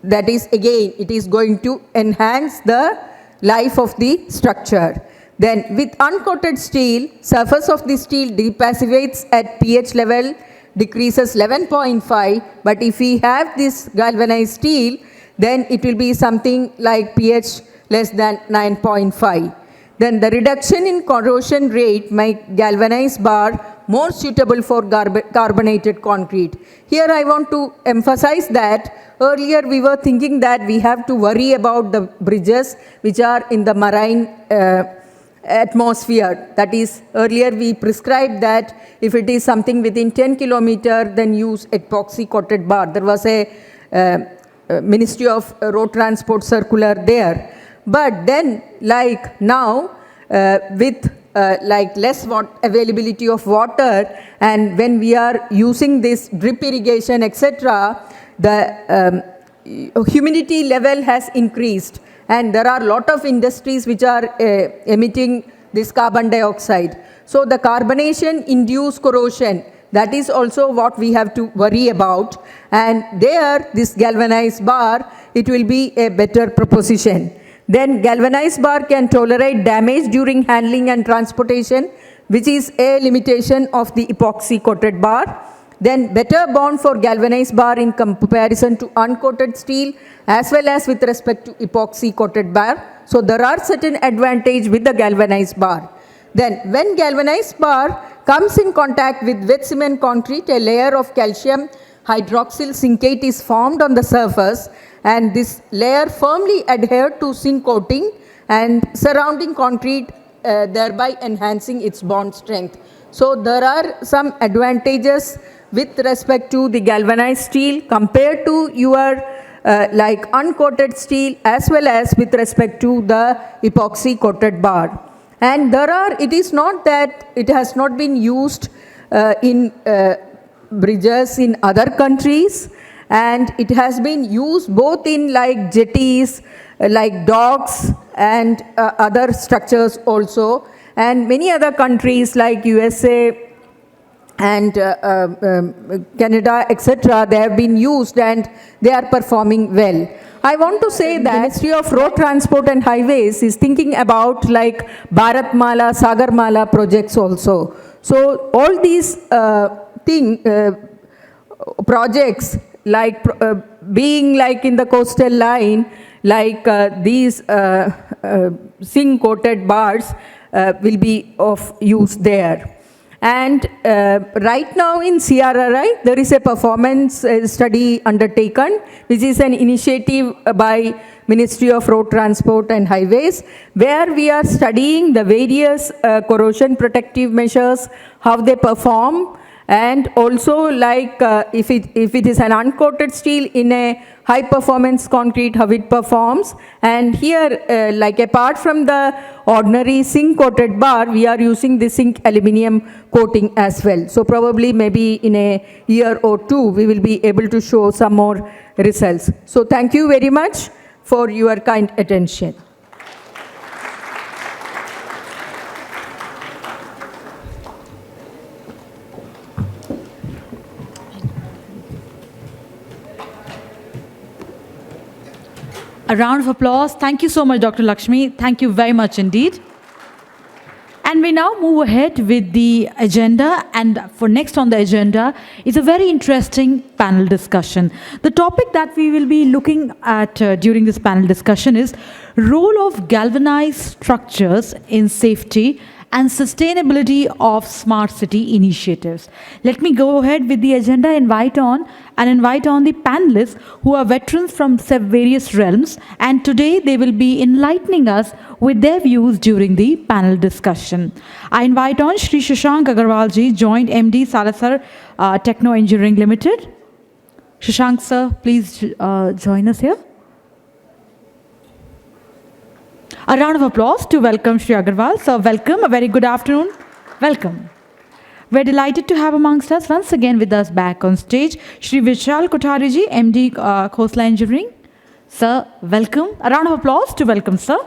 That is, again, it is going to enhance the life of the structure. Then with uncoated steel, surface of the steel depacivates at pH level decreases 11.5, but if we have this galvanized steel, then it will be something like pH less than 9.5. Then the reduction in corrosion rate make galvanized bar more suitable for carbonated concrete. Here I want to emphasize that earlier we were thinking that we have to worry about the bridges which are in the marine atmosphere. That is, earlier we prescribed that if it is something within 10 kilometer, then use epoxy coated bar. There was a Ministry of Road Transport circular there. But then, like now, with like less availability of water, and when we are using this drip irrigation, etc., the humidity level has increased, and there are a lot of industries which are emitting this carbon dioxide. So the carbonation induced corrosion, that is also what we have to worry about, and there this galvanized bar, it will be a better proposition. Then galvanized bar can tolerate damage during handling and transportation, which is a limitation of the epoxy coated bar. Then better bond for galvanized bar in comparison to uncoated steel as well as with respect to epoxy coated bar. So there are certain advantages with the galvanized bar. Then when galvanized bar comes in contact with wet cement concrete, a layer of calcium hydroxyl silicate is formed on the surface, and this layer firmly adheres to zinc coating and surrounding concrete, thereby enhancing its bond strength. So there are some advantages with respect to the galvanized steel compared to your like uncoated steel, as well as with respect to the epoxy coated bar. And there are, it is not that it has not been used in bridges in other countries, and it has been used both in like jetties, like docks and other structures also, and many other countries like USA and Canada, etc., they have been used and they are performing well. I want to say that Ministry of Road Transport and Highways is thinking about like Bharatmala, Sagarmala projects also. So all these projects like being like in the coastal line, like these zinc coated bars will be of use there. And right now in CRRI, there is a performance study undertaken, which is an initiative by Ministry of Road Transport and Highways, where we are studying the various corrosion protective measures, how they perform, and also like if it is an uncoated steel in a high performance concrete, how it performs. And here like apart from the ordinary zinc coated bar, we are using the zinc aluminum coating as well. So probably maybe in a year or two we will be able to show some more results. So thank you very much for your kind attention. A round of applause. Thank you so much, Dr. Lakshmi. Thank you very much indeed. And we now move ahead with the agenda, and for next on the agenda is a very interesting panel discussion. The topic that we will be looking at during this panel discussion is role of galvanized structures in safety and sustainability of smart city initiatives. Let me go ahead with the agenda, invite on the panelists who are veterans from various realms, and today they will be enlightening us with their views during the panel discussion. I invite on Shri Shashank Agarwal ji, Joint MD Salasar Techno Engineering Limited. Shashank sir, please join us here. A round of applause to welcome Shri Agarwal. Sir, welcome. A very good afternoon. Welcome. We're delighted to have amongst us once again with us back on stage, Shri Vishal Kothari ji, MD Khosla Engineering. Sir, welcome. A round of applause to welcome, sir.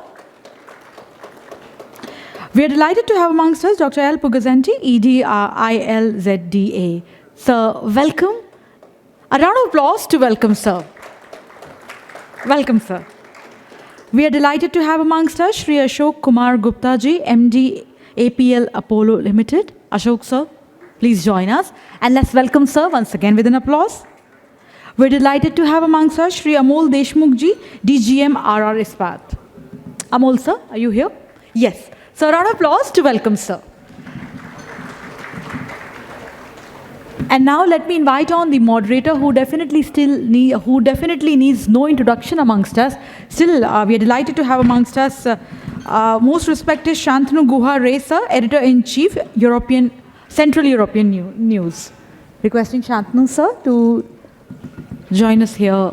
We are delighted to have amongst us Dr. L. Pugazenty, ED ILZDA. Sir, welcome. A round of applause to welcome, sir. Welcome, sir. We are delighted to have amongst us Shri Ashok Kumar Gupta ji, MD APL Apollo Limited. Ashok, sir, please join us. And let's welcome, sir, once again with an applause. We're delighted to have amongst us Shri Amol Deshmukh ji, DGM RR Ispat. Amol, sir, are you here? Yes. So, a round of applause to welcome, sir. And now let me invite on the moderator who definitely needs no introduction amongst us. Still, we are delighted to have amongst us most respected Shantanu Guha Ray, sir, Editor-in-Chief, Central European News. Requesting Shantanu, sir, to join us here.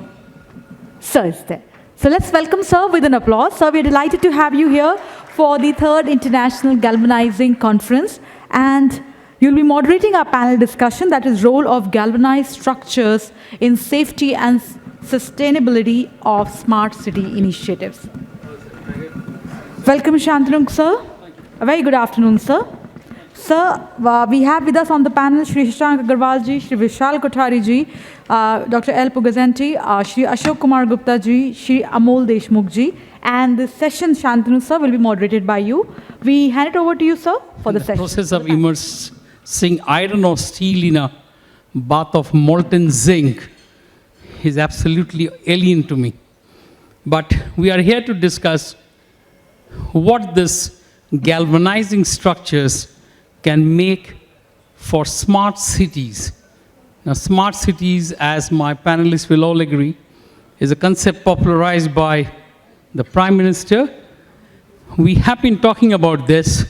Sir is there. So let's welcome sir with an applause. Sir, we're delighted to have you here for the 3rd International Galvanizing Conference, and you'll be moderating our panel discussion, that is role of galvanized structures in safety and sustainability of smart city initiatives. Welcome Shantanu, sir. A very good afternoon, sir. Sir, we have with us on the panel Shri Shashank Agarwal ji, Shri Vishal Kothari ji, Dr. L. Pugazenty, Shri Ashok Kumar Gupta ji, Shri Amol Deshmukh ji, and this session, Shantanu sir, will be moderated by you. We hand it over to you, sir, for the session. The process of immersing iron or steel in a bath of molten zinc is absolutely alien to me. But we are here to discuss what this galvanizing structures can make for smart cities. Now, smart cities, as my panelists will all agree, is a concept popularized by the Prime Minister. We have been talking about this.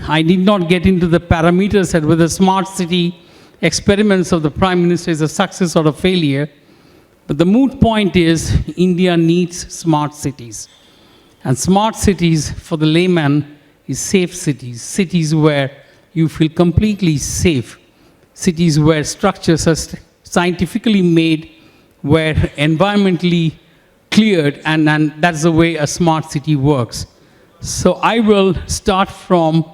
I did not get into the parameters that whether smart city experiments of the Prime Minister is a success or a failure. But the moot point is India needs smart cities. And smart cities, for the layman, is safe cities, cities where you feel completely safe, cities where structures are scientifically made, where environmentally cleared, and that's the way a smart city works. So I will start from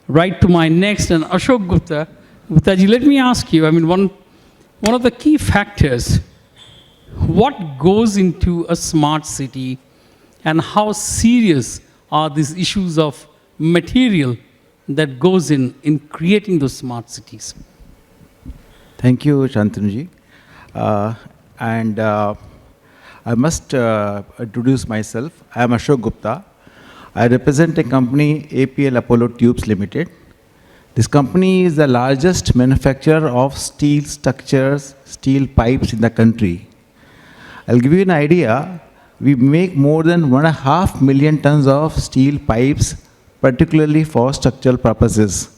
right to my next, and Ashok Gupta. Guptaji, let me ask you, I mean, one of the key factors, what goes into a smart city and how serious are these issues of material that goes in creating those smart cities? Thank you, Shantanu ji. I must introduce myself. I am Ashok Gupta. I represent a company, APL Apollo Tubes Limited. This company is the largest manufacturer of steel structures, steel pipes in the country. I'll give you an idea. We make more than 1.5 million tons of steel pipes, particularly for structural purposes.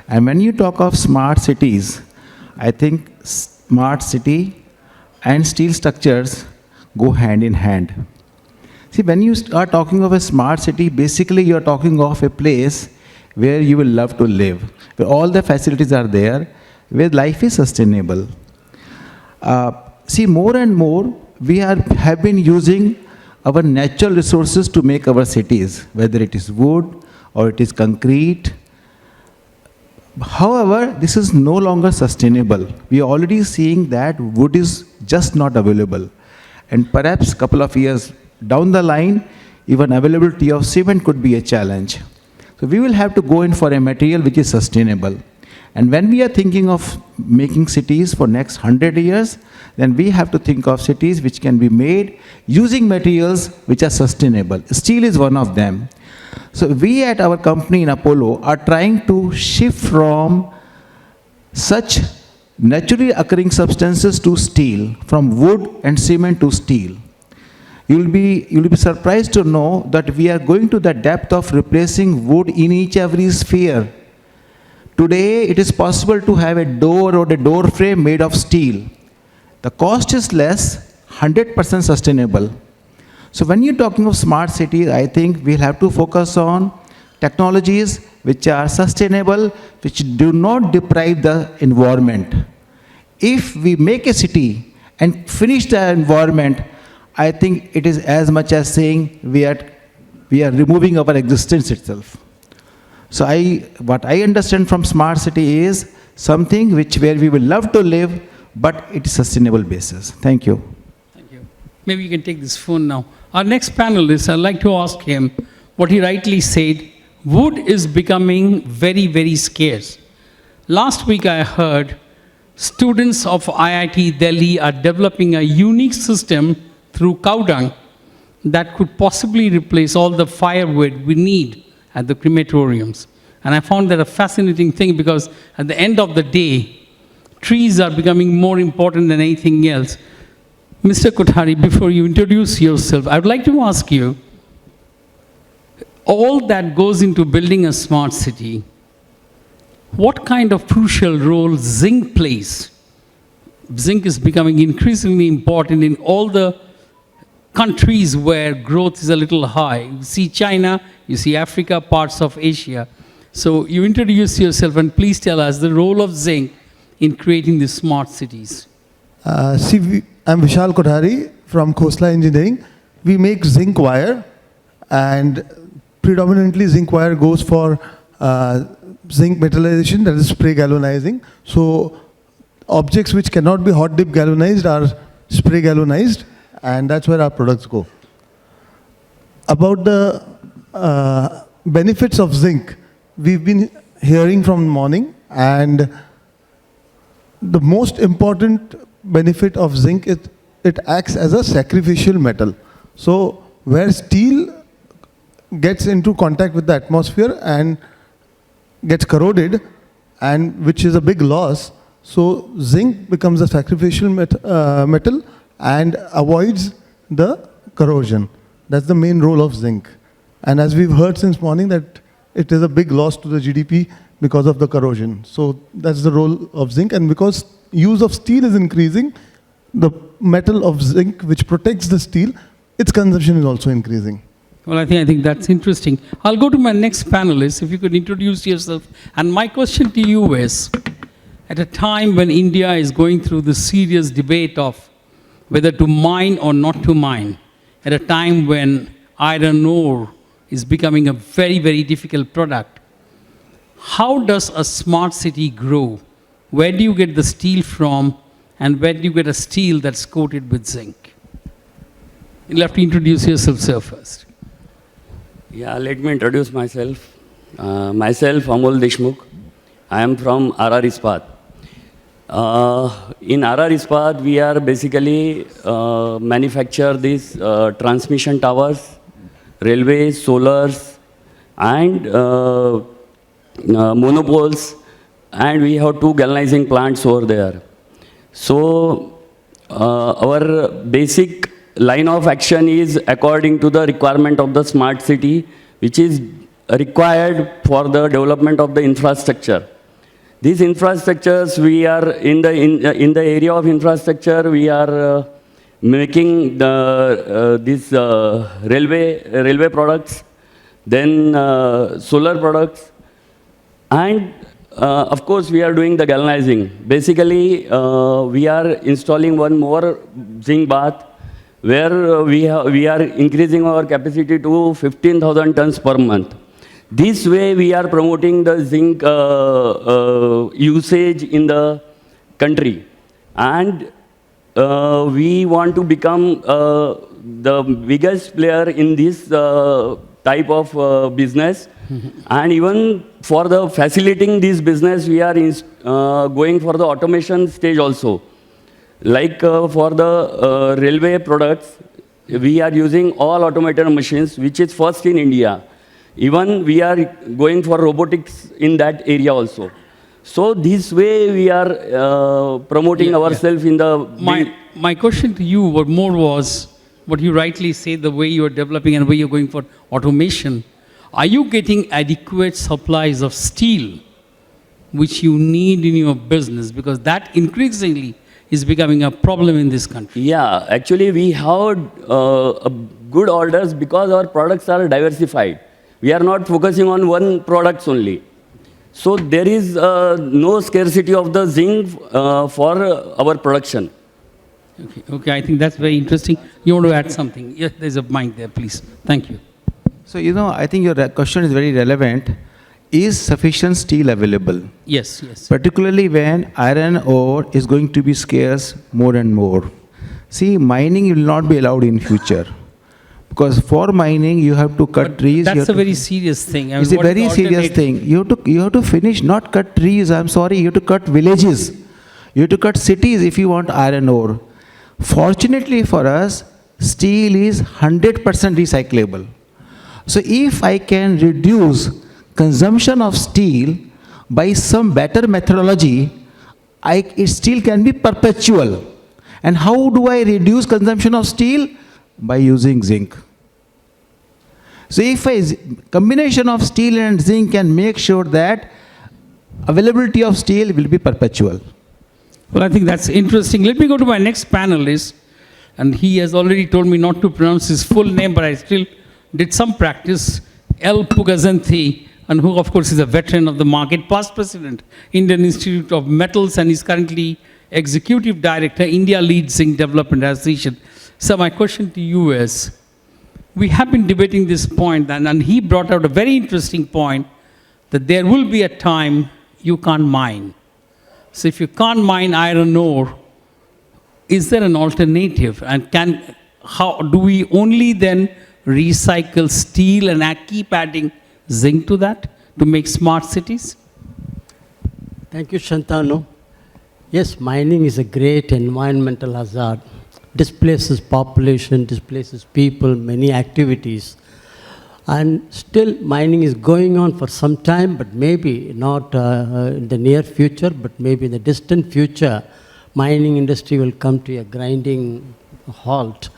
And when you talk of smart cities, I think smart city and steel structures go hand in hand. See, when you are talking of a smart city, basically you are talking of a place where you will love to live, where all the facilities are there, where life is sustainable. See, more and more, we have been using our natural resources to make our cities, whether it is wood or it is concrete. However, this is no longer sustainable. We are already seeing that wood is just not available. And perhaps a couple of years down the line, even availability of cement could be a challenge. So we will have to go in for a material which is sustainable. And when we are thinking of making cities for next 100 years, then we have to think of cities which can be made using materials which are sustainable. Steel is one of them. So we at our company in Apollo are trying to shift from such naturally occurring substances to steel, from wood and cement to steel. You'll be surprised to know that we are going to the depth of replacing wood in each every sphere. Today, it is possible to have a door or a door frame made of steel. The cost is less, 100% sustainable. So when you're talking of smart cities, I think we'll have to focus on technologies which are sustainable, which do not deprive the environment. If we make a city and finish the environment, I think it is as much as saying we are removing our existence itself. So what I understand from smart city is something where we will love to live, but it is sustainable basis. Thank you. Thank you. Maybe you can take this phone now. Our next panelist, I'd like to ask him what he rightly said. Wood is becoming very, very scarce. Last week I heard students of IIT Delhi are developing a unique system through cow dung that could possibly replace all the firewood we need at the crematoriums. And I found that a fascinating thing because at the end of the day, trees are becoming more important than anything else. Mr. Kothari, before you introduce yourself, I would like to ask you, all that goes into building a smart city, what kind of crucial role zinc plays? Zinc is becoming increasingly important in all the countries where growth is a little high. You see China, you see Africa, parts of Asia. So you introduce yourself and please tell us the role of zinc in creating these smart cities. I'm Vishal Kothari from Khosla Engineering. We make zinc wire, and predominantly zinc wire goes for zinc metallization, that is spray galvanizing. So objects which cannot be hot dip galvanized are spray galvanized, and that's where our products go. About the benefits of zinc, we've been hearing from morning, and the most important benefit of zinc is it acts as a sacrificial metal. So where steel gets into contact with the atmosphere and gets corroded, and which is a big loss, so zinc becomes a sacrificial metal and avoids the corrosion. That's the main role of zinc. And as we've heard since morning that it is a big loss to the GDP because of the corrosion. So that's the role of zinc, and because use of steel is increasing, the metal of zinc which protects the steel, its consumption is also increasing. Well, I think that's interesting. I'll go to my next panelist, if you could introduce yourself. And my question to you is, at a time when India is going through the serious debate of whether to mine or not to mine, at a time when iron ore is becoming a very, very difficult product, how does a smart city grow? Where do you get the steel from, and where do you get a steel that's coated with zinc? You'll have to introduce yourself, sir, first. Yeah, let me introduce myself. Myself, Amol Deshmukh. I am from RR Ispat. In RR Ispat, we are basically manufacture these transmission towers, railways, solars, and monopoles, and we have 2 galvanizing plants over there. So our basic line of action is according to the requirement of the smart city, which is required for the development of the infrastructure. These infrastructures, we are in the area of infrastructure, we are making these railway products, then solar products, and of course we are doing the galvanizing. Basically, we are installing one more zinc bath, where we are increasing our capacity to 15,000 tons per month. This way, we are promoting the zinc usage in the country. And we want to become the biggest player in this type of business. And even for the facilitating this business, we are going for the automation stage also. Like for the railway products, we are using all automated machines, which is first in India. Even we are going for robotics in that area also. So this way we are promoting ourselves in the... My question to you was what you rightly say, the way you are developing and the way you're going for automation. Are you getting adequate supplies of steel, which you need in your business? Because that increasingly is becoming a problem in this country. Yeah, actually we have good orders because our products are diversified. We are not focusing on one products only. So there is no scarcity of the zinc for our production. Okay, I think that's very interesting. You want to add something? Yes, there's a mic there, please. Thank you. So, I think your question is very relevant. Is sufficient steel available? Yes, yes. Particularly when iron ore is going to be scarce more and more. See, mining will not be allowed in future. Because for mining, you have to cut trees. That's a very serious thing. I It's mean, a what is very the serious alternative? thing. You have to finish, not cut trees. I'm sorry, you have to cut villages. You have to cut cities if you want iron ore. Fortunately for us, steel is 100% recyclable. So if I can reduce consumption of steel by some better methodology, it still can be perpetual. And how do I reduce consumption of steel? By using zinc. So if a combination of steel and zinc can make sure that availability of steel will be perpetual. Well, I think that's interesting. Let me go to my next panelist. And he has already told me not to pronounce his full name, but I still did some practice. L. Pugazanthi, and who, of course, is a veteran of the market, past president, Indian Institute of Metals, and is currently executive director, India Lead Zinc Development Association. So my question to you is, we have been debating this point, and he brought out a very interesting point, that there will be a time you can't mine. So if you can't mine iron ore, is there an alternative? And how do we only then recycle steel and keep adding zinc to that to make smart cities? Thank you, Shantanu. Yes, mining is a great environmental hazard. Displaces population, displaces people, many activities. And still mining is going on for some time, but maybe not in the near future, but maybe in the distant future, mining industry will come to a grinding halt.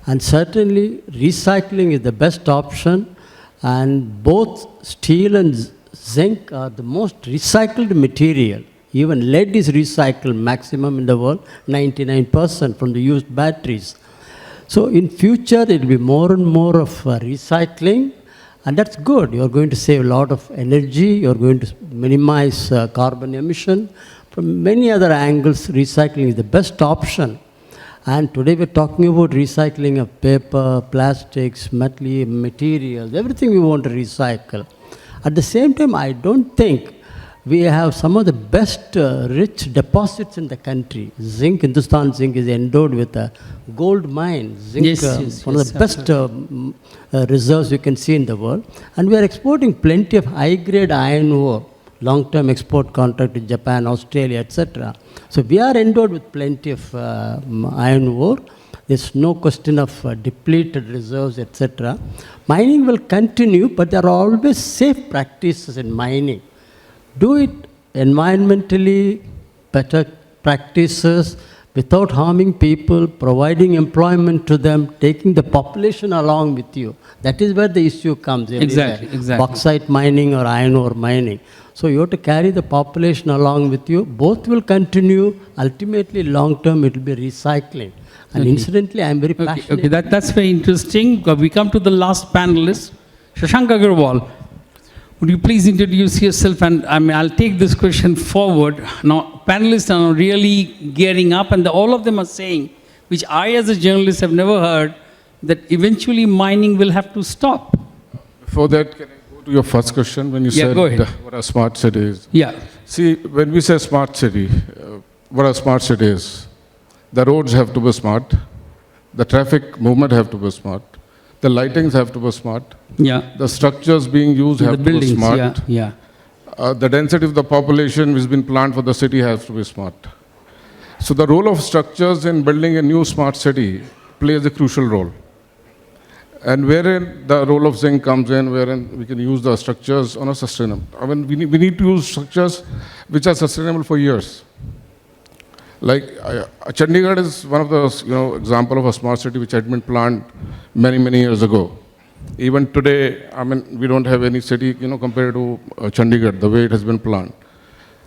And certainly recycling is the best option, and both steel and zinc are the most recycled material. Even lead is recycled maximum in the world, 99% from the used batteries. So in future, it will be more and more of recycling, and that's good. You're going to save a lot of energy, you're going to minimize carbon emission. From many other angles, recycling is the best option. And today we're talking about recycling of paper, plastics, metal materials, everything we want to recycle. At the same time, I don't think we have some of the best rich deposits in the country. Zinc, Hindustan Zinc is endowed with a gold mine. Zinc, one of the best reserves you can see in the world. And we are exporting plenty of high-grade iron ore, long-term export contract to Japan, Australia, etc. So we are endowed with plenty of iron ore. There's no question of depleted reserves, etc. Mining will continue, but there are always safe practices in mining. Do it environmentally, better practices, without harming people, providing employment to them, taking the population along with you. That is where the issue comes. Exactly. Bauxite mining or iron ore mining. So you have to carry the population along with you. Both will continue. Ultimately, long term, it will be recycling. And incidentally, I am very passionate. Okay, that's very interesting. We come to the last panelist, Shashank Agarwal. Would you please introduce yourself? And I'll take this question forward. Now, panelists are really gearing up, and all of them are saying, which I as a journalist have never heard, that eventually mining will have to stop. Before that, can I go to your first question when you said go ahead. what a smart city is? Yeah. See, when we say smart city, what a smart city is? The roads have to be smart, the traffic movement have to be smart, the lightings have to be smart, Yeah. the structures being used The have to be buildings, smart, yeah. the density of the population which has been planned for the city has to be smart. So the role of structures in building a new smart city plays a crucial role. And wherein the role of zinc comes in, wherein we can use the structures on a sustainable. We need to use structures which are sustainable for years. Like Chandigarh is one of the example of a smart city which had been planned many years ago. Even today, we don't have any city compared to Chandigarh, the way it has been planned.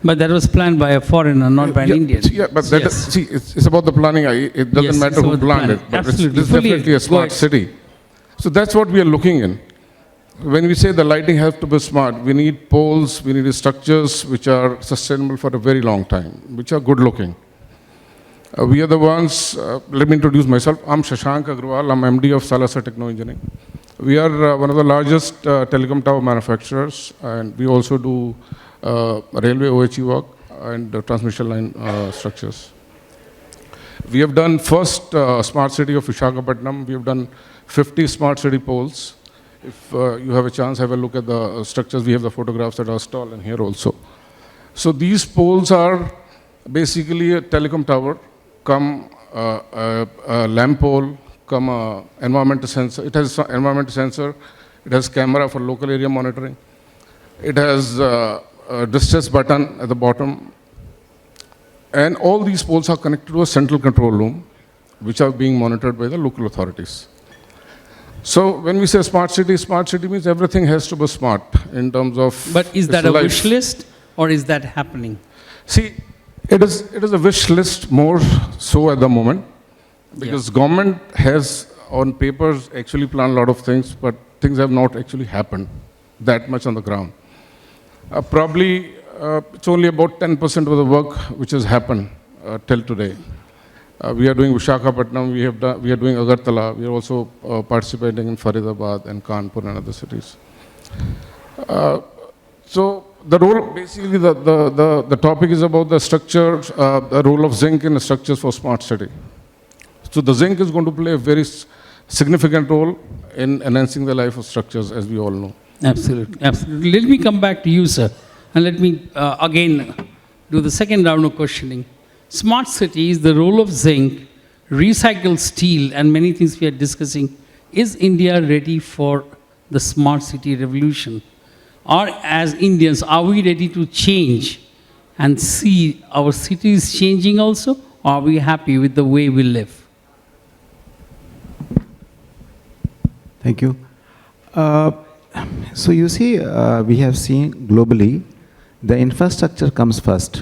But that was planned by a foreigner, not by an Indian. Yeah, but it's about the planning. It doesn't matter who planned it, but it's Absolutely. definitely a smart city. So that's what we are looking in. when we say the lighting has to be smart, we need poles, we need structures which are sustainable for a very long time, which are good looking. We are the ones, let me introduce myself. I'm Shashank Agrawal, I'm MD of Salasar Techno Engineering. We are one of the largest telecom tower manufacturers, and we also do railway OHE work and transmission line structures. We have done first smart city of Visakhapatnam. We have done 50 smart city poles. If you have a chance, have a look at the structures. We have the photographs at our stall and here also. So these poles are basically a telecom tower, come a lamp pole, come a environmental sensor. It has environmental sensor. It has camera for local area monitoring. It has a distress button at the bottom. And all these poles are connected to a central control room, which are being monitored by the local authorities. So when we say smart city means everything has to be smart in terms of. But is that its a life. wish list or is that happening? See, it is a wish list more so at the moment, because government has on papers actually planned a lot of things, but things have not actually happened that much on the ground. Probably it's only about 10% of the work which has happened till today. We are doing Visakhapatnam, we are doing Agartala, we are also participating in Faridabad and Kanpur and other cities. So the role, basically the topic is about the structure, the role of zinc in the structures for smart city. So the zinc is going to play a very significant role in enhancing the life of structures, as we all know. Absolutely, absolutely. Let me come back to you, sir, and let me again do the second round of questioning. Smart cities, the role of zinc, recycled steel, and many things we are discussing. Is India ready for the smart city revolution? Or as Indians, are we ready to change and see our cities changing also? Or are we happy with the way we live? Thank you. So you see, we have seen globally, the infrastructure comes first,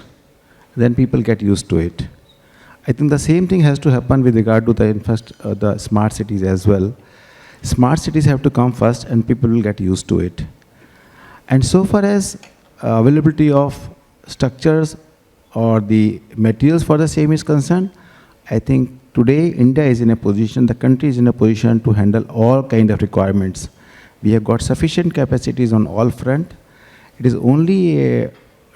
then people get used to it. I think the same thing has to happen with regard to the smart cities as well. Smart cities have to come first and people will get used to it. And so far as availability of structures or the materials for the same is concerned, I think today India is in a position, the country is in a position to handle all kind of requirements. We have got sufficient capacities on all front. It is only a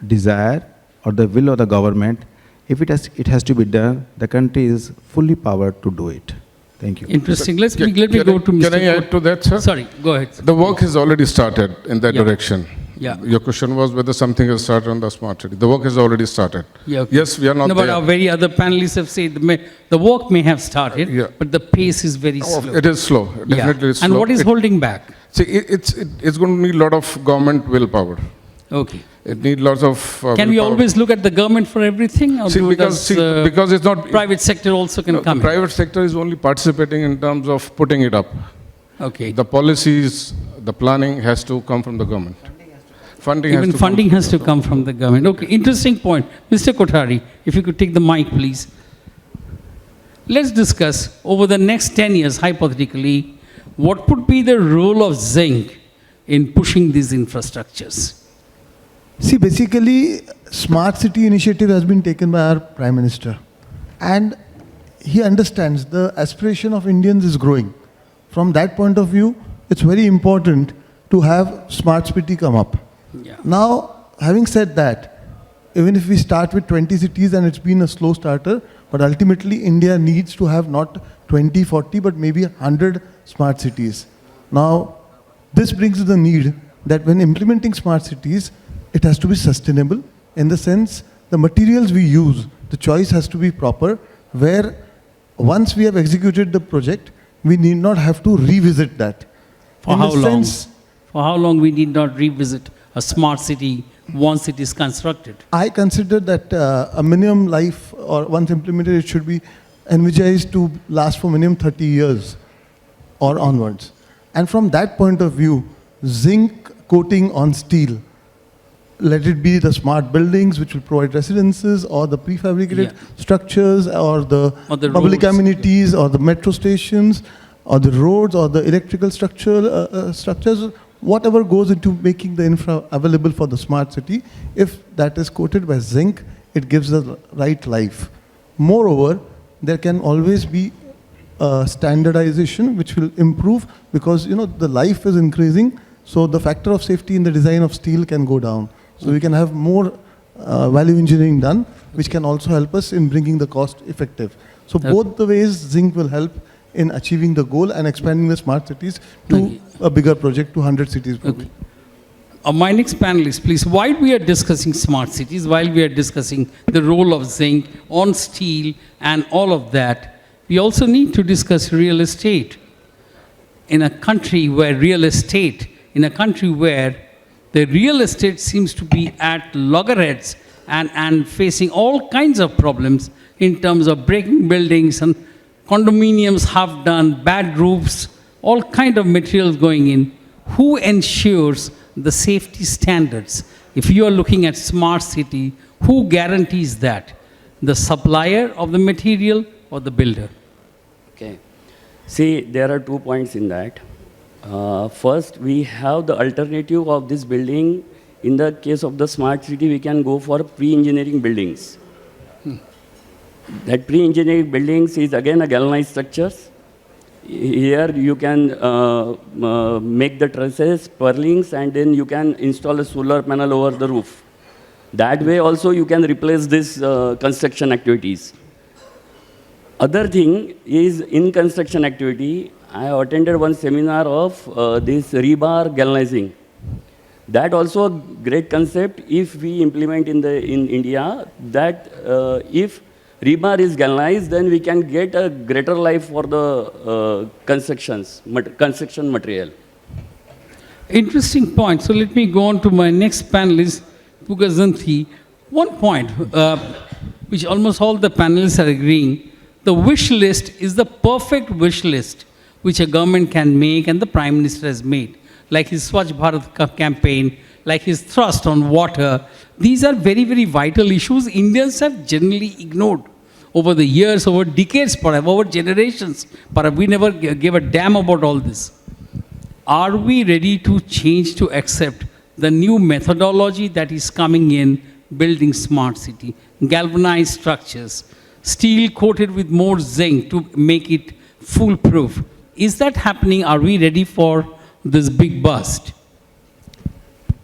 desire or the will of the government. If it has to be done, the country is fully powered to do it. Thank you. Interesting. Let me go to Mr. Can I add to that, sir? Sorry, go ahead. The work has already started in that direction. Yeah. Your question was whether something has started on the smart city. The work has already started. Yeah, okay. Yes, we are not no, there. but our very other panelists have said the work may have started, but the pace is very slow. It is slow. Definitely it's slow. And what is holding back? See, it's going to need a lot of government willpower. Okay. It needs lots of Can we willpower. always look at the government for everything? Or because it's not... Private sector also can come The private sector is only participating in terms of putting it up. Okay. The policies, the planning has to come from the government. Funding has to come from the government. Okay, interesting point. Mr. Kothari, if you could take the mic, please. Let's discuss over the next 10 years, hypothetically, what would be the role of zinc in pushing these infrastructures? See, basically, smart city initiative has been taken by our Prime Minister. And he understands the aspiration of Indians is growing. From that point of view, it's very important to have smart city come up. Yeah. Now, having said that, even if we start with 20 cities and it's been a slow starter, but ultimately India needs to have not 20, 40, but maybe 100 smart cities. Now, this brings the need that when implementing smart cities, it has to be sustainable in the sense the materials we use, the choice has to be proper, where once we have executed the project, we need not have to revisit that. For how long? For how long we need not revisit a smart city once it is constructed? I consider that a minimum life, or once implemented, it should be envisaged to last for minimum 30 years or onwards. And from that point of view, zinc coating on steel, let it be the smart buildings which will provide residences or the prefabricated structures or the public roads. amenities or the metro stations or the roads or the electrical structures, whatever goes into making the infra available for the smart city, if that is coated by zinc, it gives the right life. Moreover, there can always be standardization which will improve because the life is increasing, so the factor of safety in the design of steel can go down. So we can have more value engineering done, which can also help us in bringing the cost effective. So both the ways zinc will help in achieving the goal and expanding the smart cities to a bigger project, to 100 cities probably. My next panelist, please. While we are discussing smart cities, while we are discussing the role of zinc on steel and all of that, we also need to discuss real estate. In a country where the real estate seems to be at loggerheads and facing all kinds of problems in terms of breaking buildings and condominiums half done, bad roofs, all kind of materials going in. Who ensures the safety standards? If you are looking at smart city, who guarantees that? The supplier of the material or the builder? Okay. See, there are 2 points in that. First, we have the alternative of this building. In the case of the smart city, we can go for pre-engineering buildings. That pre-engineering buildings is again a galvanized structures. Here you can make the trusses, purlins, and then you can install a solar panel over the roof. That way also you can replace this construction activities. Other thing is in construction activity, I attended one seminar of this rebar galvanizing. That also a great concept if we implement in India, that if rebar is galvanized, then we can get a greater life for the construction material. Interesting point. So let me go on to my next panelist, Pugazanthi. One point which almost all the panelists are agreeing, the wish list is the perfect wish list which a government can make and the Prime Minister has made, like his Swachh Bharat campaign, like his thrust on water. These are very, very vital issues Indians have generally ignored over the years, over decades, perhaps, over generations. Perhaps we never gave a damn about all this. Are we ready to change, to accept the new methodology that is coming in building smart city, galvanized structures, steel coated with more zinc to make it foolproof? Is that happening? Are we ready for this big bust?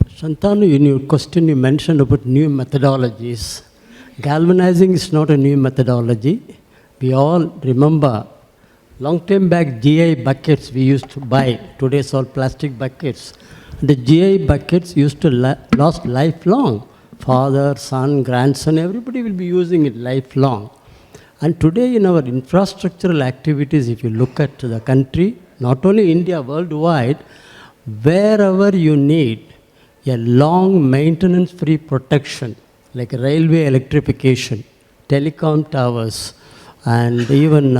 Shantanu, in your question you mentioned about new methodologies. Galvanizing is not a new methodology. We all remember, long time back, GI buckets we used to buy. Today's all plastic buckets. The GI buckets used to last lifelong. Father, son, grandson, everybody will be using it lifelong. And today in our infrastructural activities, if you look at the country, not only India, worldwide, wherever you need a long maintenance-free protection, like railway electrification, telecom towers, and even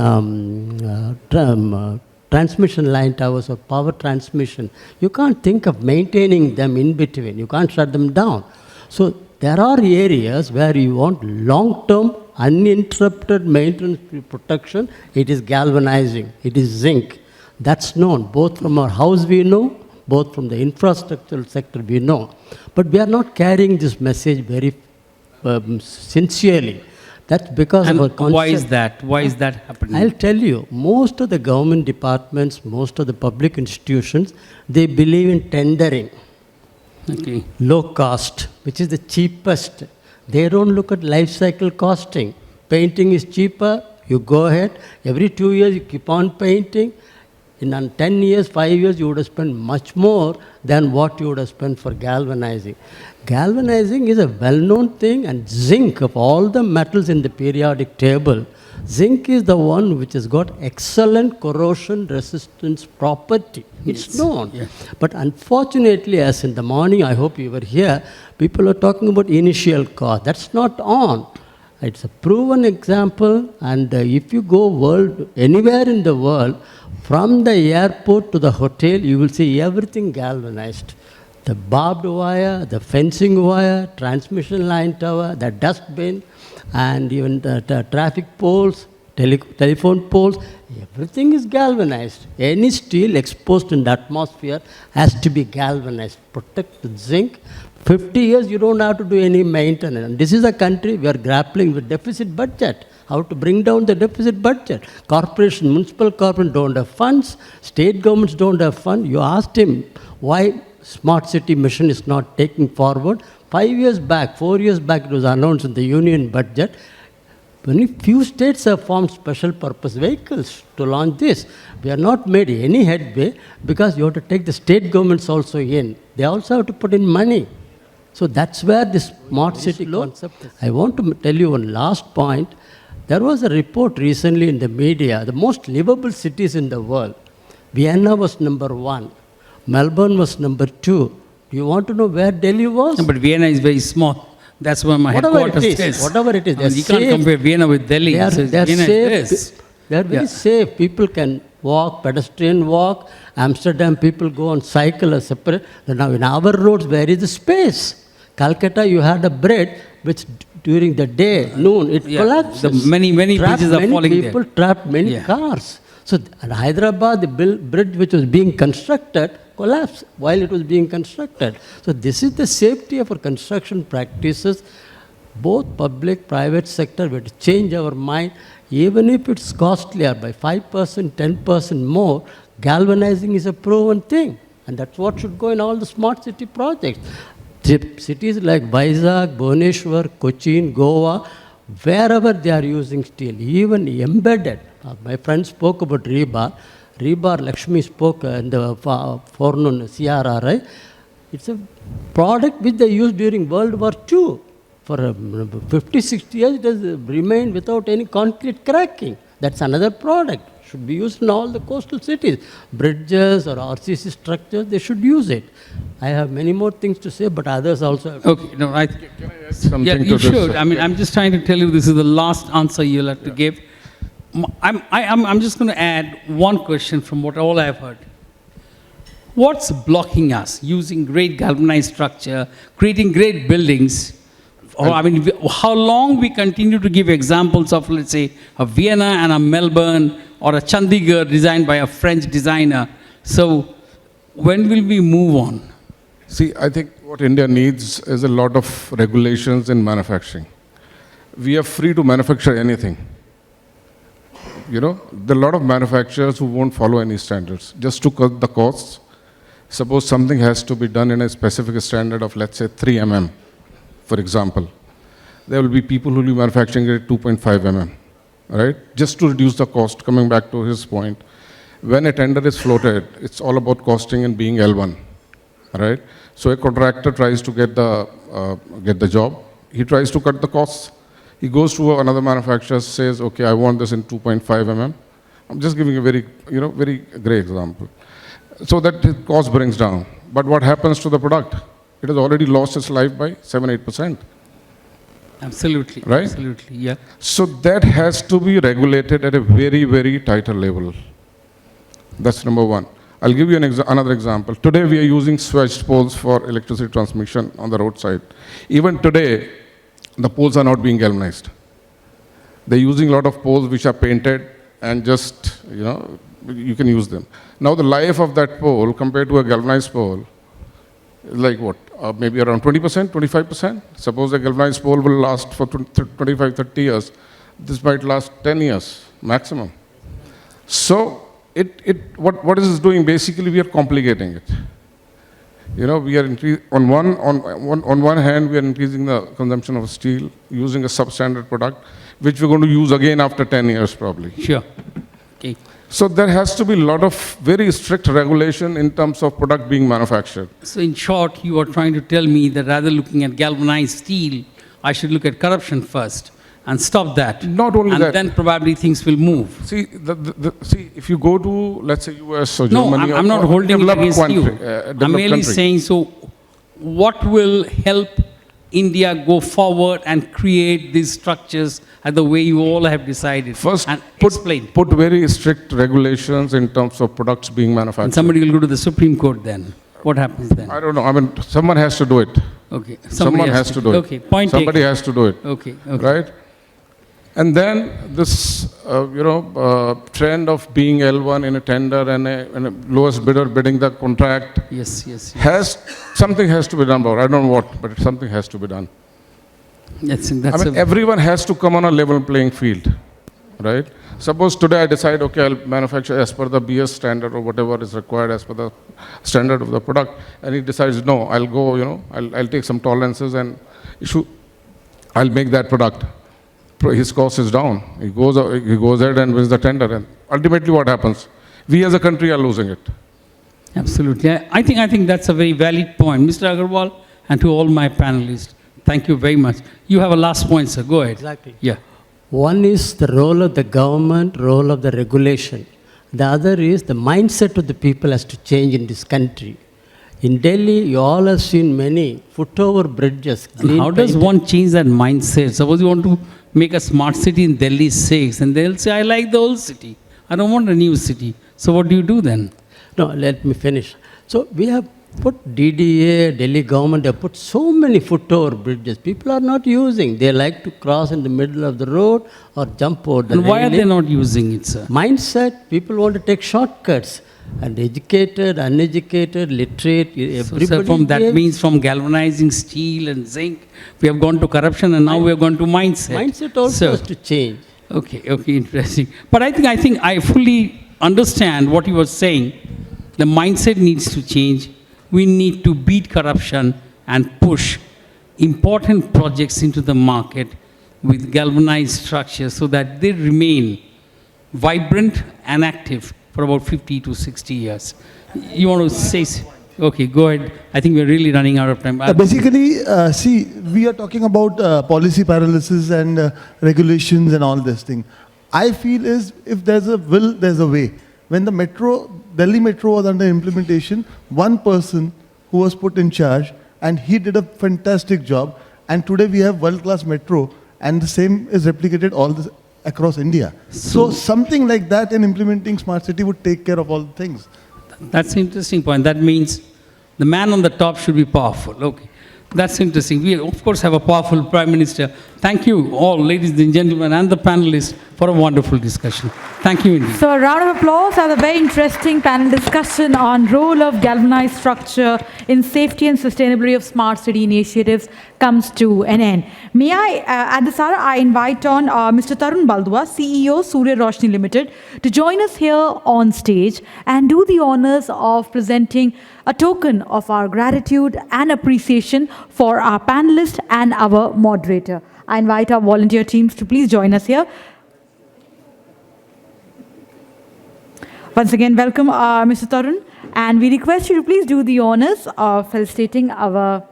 transmission line towers or power transmission, you can't think of maintaining them in between. You can't shut them down. So there are areas where you want long-term, uninterrupted maintenance protection. It is galvanizing. It is zinc. That's known, both from our house we know, both from the infrastructural sector we know. But we are not carrying this message very sincerely. That's because And of our concept. why is that? Why is that happening? I'll tell you, most of the government departments, most of the public institutions, they believe in tendering. Okay. Low cost, which is the cheapest. They don't look at life cycle costing. Painting is cheaper, you go ahead. Every 2 years you keep on painting. In 10 years, 5 years, you would have spent much more than what you would have spent for galvanizing. Galvanizing is a well-known thing, and zinc, of all the metals in the periodic table, zinc is the one which has got excellent corrosion resistance property. It's known. Yeah. But unfortunately, as in the morning, I hope you were here, people are talking about initial cost. That's not on. It's a proven example, and if you go anywhere in the world, from the airport to the hotel, you will see everything galvanized. The barbed wire, the fencing wire, transmission line tower, the dustbin, and even the traffic poles, telephone poles, Everything is galvanized. Any steel exposed in the atmosphere has to be galvanized. Protect the zinc. 50 years, you don't have to do any maintenance. And this is a country we are grappling with deficit budget. How to bring down the deficit budget? Corporation, municipal corporation don't have funds. State governments don't have funds. You asked him why smart city mission is not taking forward. 5 years back, 4 years back, it was announced in the union budget. Only few states have formed special purpose vehicles to launch this. We have not made any headway because you have to take the state governments also in. They also have to put in money. So that's where this smart city concept is. I want to tell you one last point. There was a report recently in the media, the most livable cities in the world. Vienna was number 1. Melbourne was number 2. Do you want to know where Delhi was? But Vienna is very small. That's where my headquarters is. Whatever it is, I mean, you can't compare Vienna with Delhi. They are, So they are Vienna safe. is this. They are very Yeah. safe. People can walk, pedestrian walk. Amsterdam, people go on cycle or separate. Now in our roads, where is the space? Calcutta, you had a bridge which during the day, noon, it Yeah. collapses. The many Trapped bridges are many falling there. people, trapped many Yeah. cars. So in Hyderabad, the bridge which was being constructed collapsed while it was being constructed. So this is the safety of our construction practices. Both public, private sector, we have to change our mind. Even if it's costlier by 5%, 10% more, galvanizing is a proven thing. And that's what should go in all the smart city projects. Cities like Vizag, Bhubaneswar, Cochin, Goa, wherever they are using steel, even embedded. My friend spoke about rebar. Rebar, Lakshmi spoke in the forenoon CRRI. It's a product which they used during World War II. For 50, 60 years, it has remained without any concrete cracking. That's another product. Should be used in all the coastal cities. Bridges or RCC structures, they should use it. I have many more things to say, but others also have. Okay, no, Something yeah, to you this, should. I mean, I'm just trying to tell you this is the last answer you'll have to give. I'm just going to add one question from what all I've heard. What's blocking us using great galvanized structure, creating great buildings? Or, I mean, how long we continue to give examples of, let's say, a Vienna and a Melbourne or a Chandigarh designed by a French designer. So when will we move on? See, I think what India needs is a lot of regulations in manufacturing. We are free to manufacture anything. You know, there are a lot of manufacturers who won't follow any standards, just to cut the costs. Suppose something has to be done in a specific standard of, let's say, 3 mm, for example. There will be people who will be manufacturing it at 2.5 mm, right? Just to reduce the cost, coming back to his point. When a tender is floated, it's all about costing and being L1, right? So a contractor tries to get the job. He tries to cut the costs. He goes to another manufacturer, says, okay, I want this in 2.5 mm. I'm just giving a very great example. So that the cost brings down. But what happens to the product? It has already lost its life by 7-8%. Absolutely. Right? Absolutely, yeah. So that has to be regulated at a very, very tighter level. That's number one. I'll give you another example. Today we are using switched poles for electricity transmission on the roadside. Even today, the poles are not being galvanized. They're using a lot of poles which are painted and just, you can use them. Now the life of that pole compared to a galvanized pole is like what? Maybe around 20%, 25%. Suppose a galvanized pole will last for 25, 30 years. This might last 10 years maximum. So what is this doing? Basically, we are complicating it. We are on one hand, we are increasing the consumption of steel, using a substandard product, which we're going to use again after 10 years probably. Sure. Okay. So there has to be a lot of very strict regulation in terms of product being manufactured. So in short, you are trying to tell me that rather looking at galvanized steel, I should look at corruption first and stop that. Not only that. And then probably things will move. See, if you go to, let's say, US or No, Germany, I'm not or holding it developed against you. developed I'm merely country. saying, so what will help India go forward and create these structures at the way you all have decided? First, and explain. put very strict regulations in terms of products being manufactured. And somebody will go to the Supreme Court then. What happens then? I don't know. I mean, someone has to do it. Okay. Someone has to do it. Okay. Point Somebody taken. has to do it. Okay. Right? And then this, trend of being L1 in a tender and a lowest bidder bidding the contract something has to be done about. I don't know what, but something has to be done. Everyone has to come on a level playing field, right? Suppose today I decide, okay, I'll manufacture as per the BS standard or whatever is required as per the standard of the product, and he decides, no, I'll go, I'll take some tolerances and I'll make that product. His cost is down. He goes ahead and wins the tender, and ultimately what happens? We as a country are losing it. Absolutely. I think that's a very valid point. Mr. Agarwal, and to all my panelists, thank you very much. You have a last point, sir. Go ahead. Exactly. Yeah. One is the role of the government, role of the regulation. The other is the mindset of the people has to change in this country. In Delhi, you all have seen many foot-over bridges. And how does one change that mindset? Suppose you want to make a smart city in Delhi 6, and they'll say, I like the old city. I don't want a new city. So what do you do then? No, let me finish. So we have put DDA, Delhi government, they have put so many foot-over bridges. People are not using. They like to cross in the middle of the road or jump over the And why are railing. they not using it, sir? Mindset, people want to take shortcuts. And educated, uneducated, literate, everybody. So, sir, that means from galvanizing steel and zinc, we have gone to corruption, and now we have gone to mindset. Mindset also has to change. Okay, interesting. But I think I fully understand what you were saying. The mindset needs to change. We need to beat corruption and push important projects into the market with galvanized structures so that they remain vibrant and active for about 50 to 60 years. You want to say? Okay, go ahead. I think we're really running out of time. Basically, see, we are talking about policy paralysis and regulations and all this thing. I feel is if there's a will, there's a way. When the Delhi Metro was under implementation, one person who was put in charge, and he did a fantastic job. And today we have world-class metro, and the same is replicated across India. So something like that in implementing smart city would take care of all the things. That's an interesting point. That means the man on the top should be powerful. Okay. That's interesting. We, of course, have a powerful Prime Minister. Thank you all, ladies and gentlemen, and the panelists for a wonderful discussion. Thank you indeed. So a round of applause for the very interesting panel discussion on role of galvanized structure in safety and sustainability of smart city initiatives comes to an end. May I, at this hour, I invite on Mr. Tarun Baldua, CEO, Surya Roshni Limited, to join us here on stage and do the honors of presenting a token of our gratitude and appreciation for our panelist and our moderator. I invite our volunteer teams to please join us here. Once again, welcome, Mr. Tarun, and we request you to please do the honors of felicitating our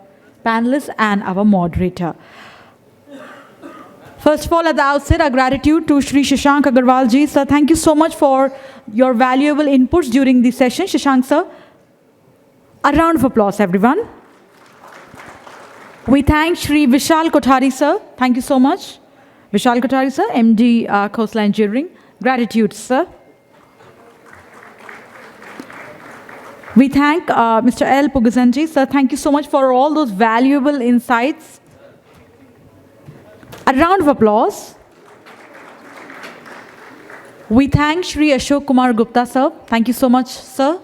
panelists and our moderator. First of all, at the outset, our gratitude to Shri Shashank Agarwal ji. Sir, thank you so much for your valuable inputs during the session. Shashank, sir. A round of applause, everyone. We thank Shri Vishal Kothari, sir. Thank you so much. Vishal Kothari, sir, MD, Khosla Engineering. Gratitude, sir. We thank Mr. L. Pugazanji, sir. Thank you so much for all those valuable insights. A round of applause. We thank Shri Ashok Kumar Gupta, sir. Thank you so much, sir.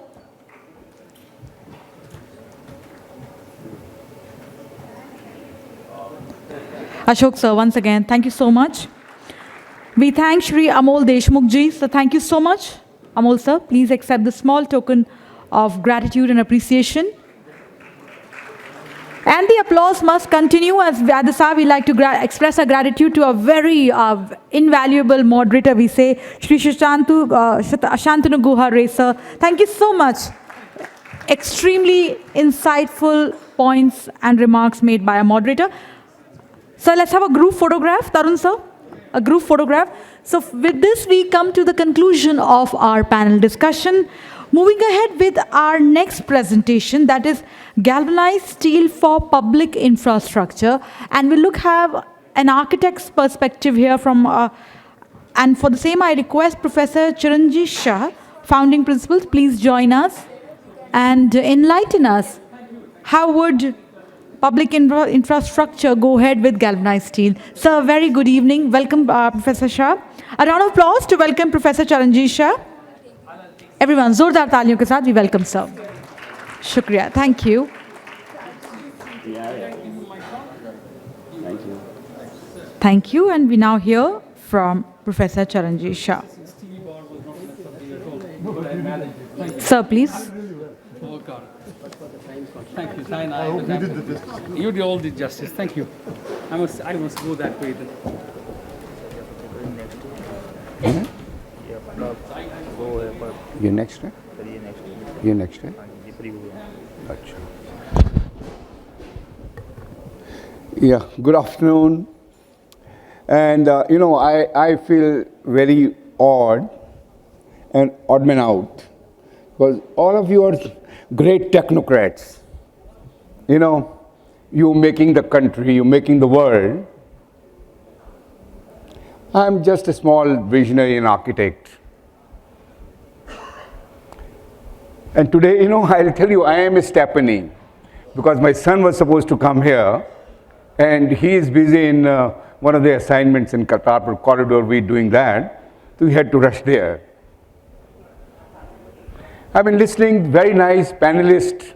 Ashok, sir, once again, thank you so much. We thank Shri Amol Deshmukh ji, sir. Thank you so much. Amol, sir, please accept the small token of gratitude and appreciation. And the applause must continue, as at this hour we like to express our gratitude to a very invaluable moderator, we say, Shri Shantanu Guha, sir. Thank you so much. Extremely insightful points and remarks made by a moderator. So let's have a group photograph, Tarun sir. A group photograph. So with this, we come to the conclusion of our panel discussion. Moving ahead with our next presentation, that is galvanized steel for public infrastructure. And we'll have an architect's perspective here from, and for the same, I request Professor Chiranjeev Shah, founding principals, please join us and enlighten us. How would public infrastructure go ahead with galvanized steel. Sir, very good evening. Welcome, Professor Shah. A round of applause to welcome Professor Charanjit Shah. Everyone, zordar taaliyon ke saath we welcome sir. Shukriya. Thank you. Thank you. And we now hear from Professor Charanjit Shah. Sir, please. Oh, God. Thank you. You did all the justice. Thank you. I must go that way then. You next, right? You next, right? Yeah, good afternoon. And, I feel very odd and odd man out because all of you are great technocrats. You're making the country, you're making the world. I'm just a small visionary and architect. And today, I'll tell you, I am a stepney because my son was supposed to come here and he is busy in one of the assignments in Kartarpur corridor. We're doing that, so we had to rush there. I've been listening, very nice panelists.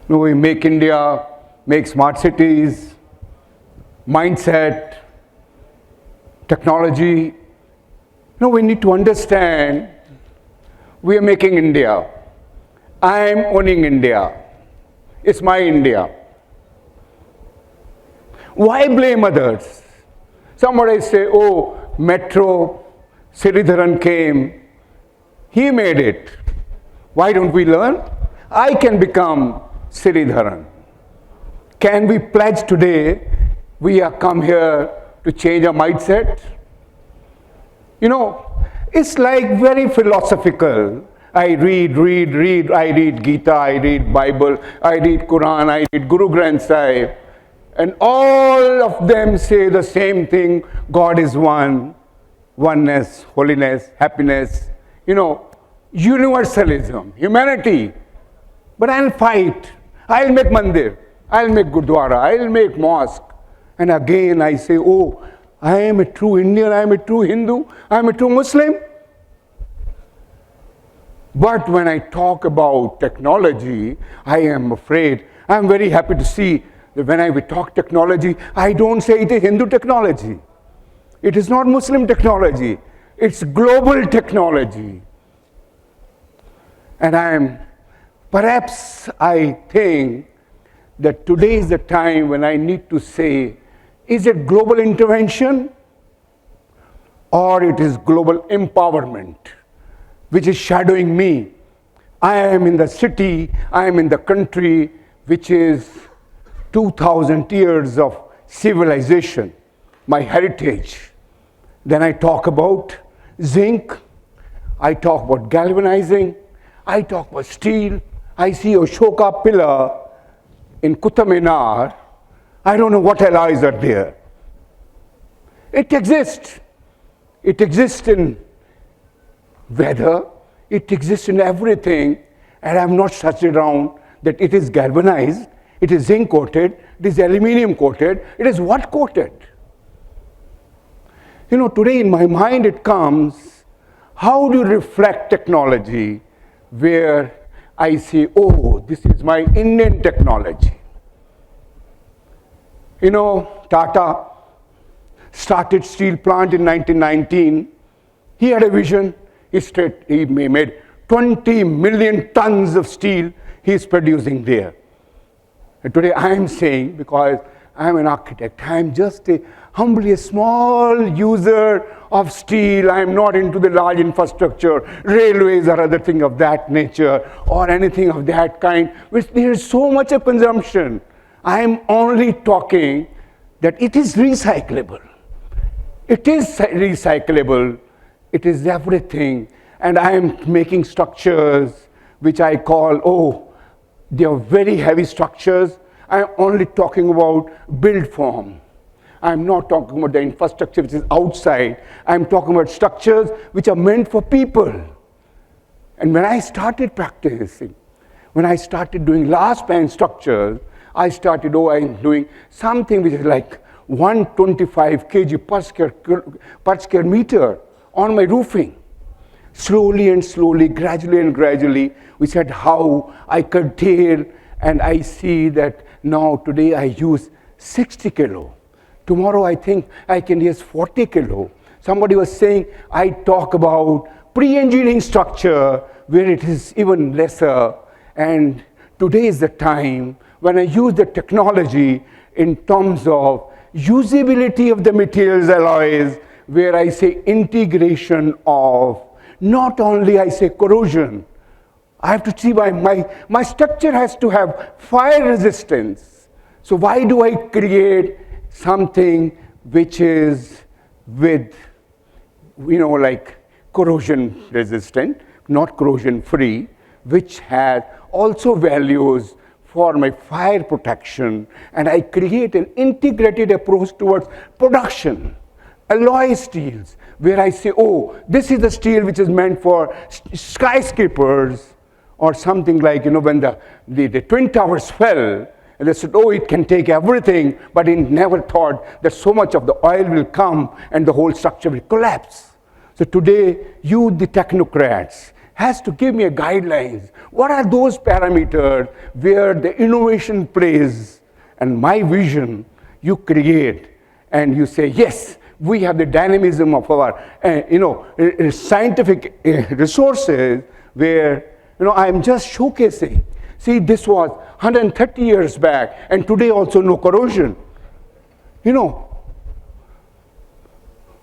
We make India, make smart cities, mindset, technology. We need to understand we are making India. I'm owning India. It's my India. Why blame others? Somebody say, oh, Metro, Sridharan came, he made it. Why don't we learn? I can become Sridharan. Can we pledge today we have come here to change our mindset? It's like very philosophical. I read, I read Gita, I read Bible, I read Quran, I read Guru Granth Sahib. And all of them say the same thing, God is one, oneness, holiness, happiness, universalism, humanity. But I'll fight, I'll make mandir, I'll make gurdwara, I'll make mosque. And again I say, oh, I am a true Indian, I am a true Hindu, I am a true Muslim. But when I talk about technology, I am afraid, I am very happy to see that when I talk technology, I don't say it is Hindu technology. It is not Muslim technology. It's global technology. And perhaps I think that today is the time when I need to say, is it global intervention or it is global empowerment, which is shadowing me? I am in the city, I am in the country, which is 2,000 years of civilization, my heritage. Then I talk about zinc, I talk about galvanizing, I talk about steel. I see Ashoka pillar in Qutub Minar. I don't know what alloys are there. It exists. It exists in weather. It exists in everything. And I have not searched around that it is galvanized, it is zinc coated, it is aluminium coated, it is what coated? Today in my mind it comes, how do you reflect technology where I say, oh, this is my Indian technology. Tata started steel plant in 1919. He had a vision. He made 20 million tons of steel he is producing there. And today I am saying, because I am an architect, I am just humbly a small user of steel. I am not into the large infrastructure, railways or other thing of that nature, or anything of that kind, which there is so much of consumption. I am only talking that it is recyclable. It is recyclable. It is everything. And I am making structures which I call, oh, they are very heavy structures. I am only talking about build form. I am not talking about the infrastructure which is outside. I am talking about structures which are meant for people. And when I started practicing, When I started doing large span structures, I started, I'm doing something which is like 125 kg per square meter on my roofing. Slowly and slowly, gradually and gradually, we said how I curtail, and I see that now today I use 60 kilo. Tomorrow I think I can use 40 kilo. Somebody was saying I talk about pre-engineering structure where it is even lesser, and today is the time when I use the technology in terms of usability of the materials alloys, where I say integration of not only I say corrosion. I have to see my structure has to have fire resistance. So why do I create something which is with, like corrosion resistant, not corrosion free, which has also values for my fire protection, and I create an integrated approach towards production. Alloy steels, where I say, this is the steel which is meant for skyscrapers, or something like, when the Twin Towers fell, and they said, it can take everything, but it never thought that so much of the oil will come and the whole structure will collapse. So today, you, the technocrats, has to give me a guidelines. What are those parameters where the innovation plays? And my vision, you create, and you say, yes, we have the dynamism of our, scientific resources where, I'm just showcasing. See, this was 130 years back, and today also no corrosion.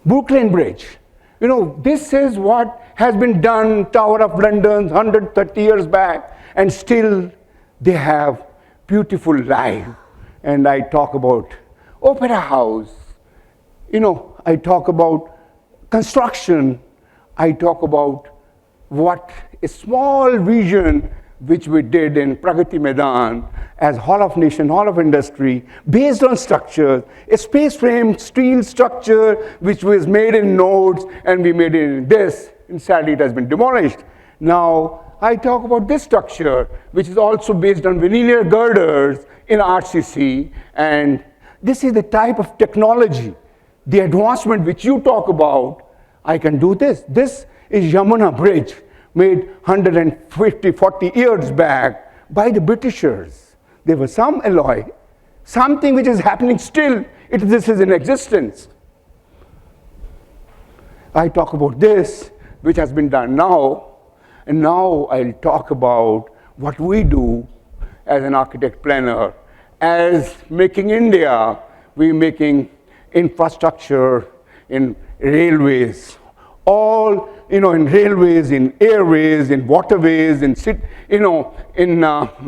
Brooklyn Bridge. This is what has been done, Tower of London, 130 years back, and still they have beautiful life. And I talk about Opera House. I talk about construction. I talk about what a small vision which we did in Pragati Maidan as Hall of Nation, Hall of Industry, based on structures, a space frame steel structure which was made in nodes, and we made it in this, and sadly it has been demolished. Now, I talk about this structure, which is also based on veneer girders in RCC, and this is the type of technology, the advancement which you talk about. I can do this. This is Yamuna Bridge, made 150, 40 years back by the Britishers. There was some alloy, something which is happening still. This is in existence. I talk about this, which has been done now, and now I'll talk about what we do as an architect planner. As Making India, we're making infrastructure in railways, all in railways, in airways, in waterways, in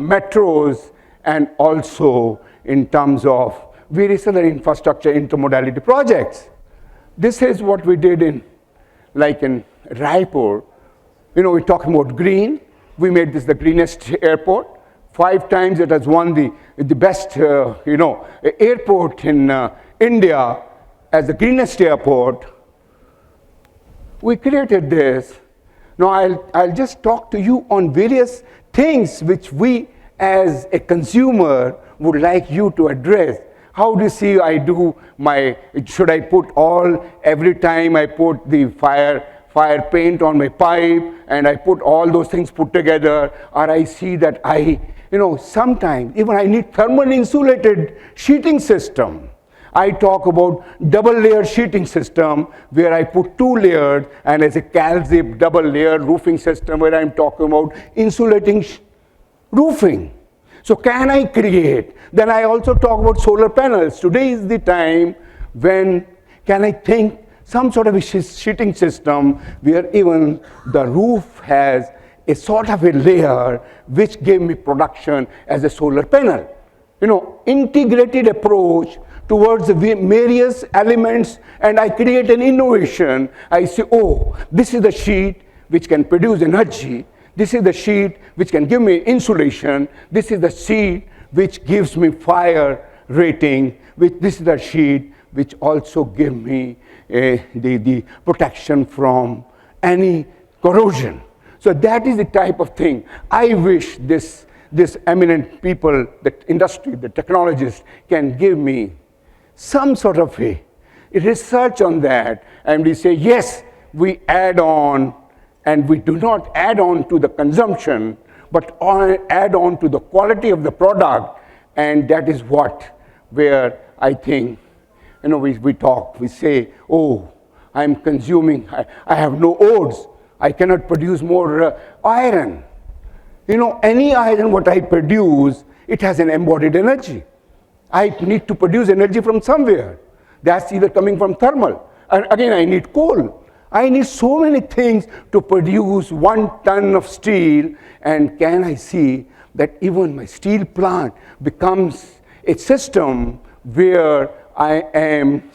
metros, and also in terms of various other infrastructure intermodality projects. This is what we did in Raipur. We're talking about green. We made this the greenest airport. 5 times it has won the best airport in India as the greenest airport. We created this. Now I'll just talk to you on various things which we as a consumer would like you to address. How do you see I do should I put every time I put the fire paint on my pipe, and I put all those things put together, or I see that sometimes even I need thermal insulated sheeting system. I talk about double layer sheeting system where I put 2 layers, and as a CalZip double layer roofing system where I'm talking about insulating roofing. So can I create? Then I also talk about solar panels. Today is the time when can I think some sort of a sheeting system where even the roof has a sort of a layer which gave me production as a solar panel. Integrated approach towards the various elements, and I create an innovation. I say, this is the sheet which can produce energy. This is the sheet which can give me insulation. This is the sheet which gives me fire rating. This is the sheet which also gives me the protection from any corrosion. So that is the type of thing. I wish this this eminent people, the industry, the technologists can give me some sort of a research on that, and we say, yes, we add on, and we do not add on to the consumption, but add on to the quality of the product, and that is where I think, we talk, we say, oh, I'm consuming, I have no oats, I cannot produce more iron. Any iron what I produce, it has an embodied energy. I need to produce energy from somewhere. That's either coming from thermal. And again, I need coal. I need so many things to produce 1 ton of steel. And can I see that even my steel plant becomes a system where I am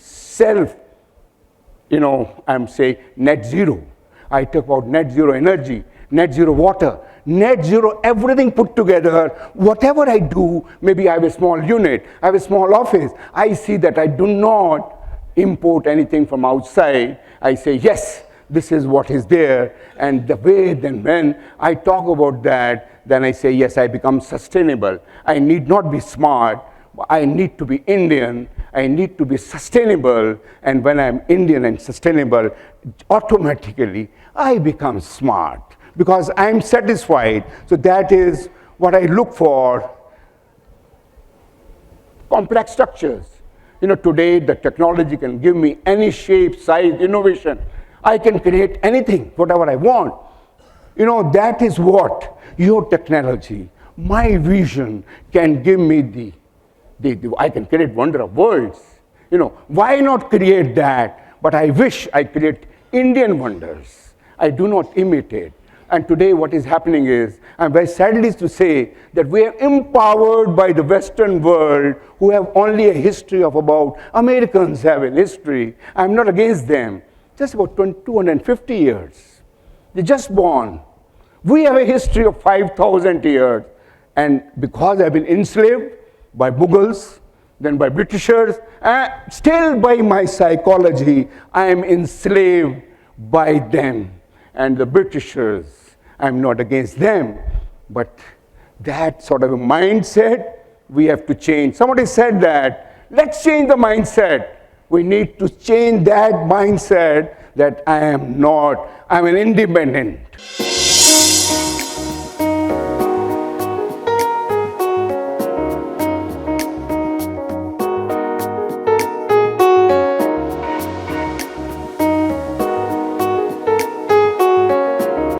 I'm say net zero. I talk about net zero energy, net zero water, net zero everything put together. Whatever I do, maybe I have a small unit, I have a small office. I see that I do not import anything from outside. I say, yes, this is what is there. And the way then when I talk about that, then I say, yes, I become sustainable. I need not be smart. I need to be Indian. I need to be sustainable. And when I'm Indian and sustainable, automatically I become smart because I'm satisfied. So that is what I look for. Complex structures. Today the technology can give me any shape, size, innovation. I can create anything, whatever I want. That is what your technology, my vision can give me I can create wonder of worlds. Why not create that? But I wish I create Indian wonders. I do not imitate. And today what is happening is, I'm very sadly to say that we are empowered by the Western world who have only a history of about, Americans have a history. I'm not against them. Just about 250 years. They're just born. We have a history of 5,000 years. And because I've been enslaved by Mughals, then by Britishers, and still by my psychology, I am enslaved by them. And the Britishers, I'm not against them, but that sort of a mindset we have to change. Somebody said that, let's change the mindset. We need to change that mindset that I'm an independent.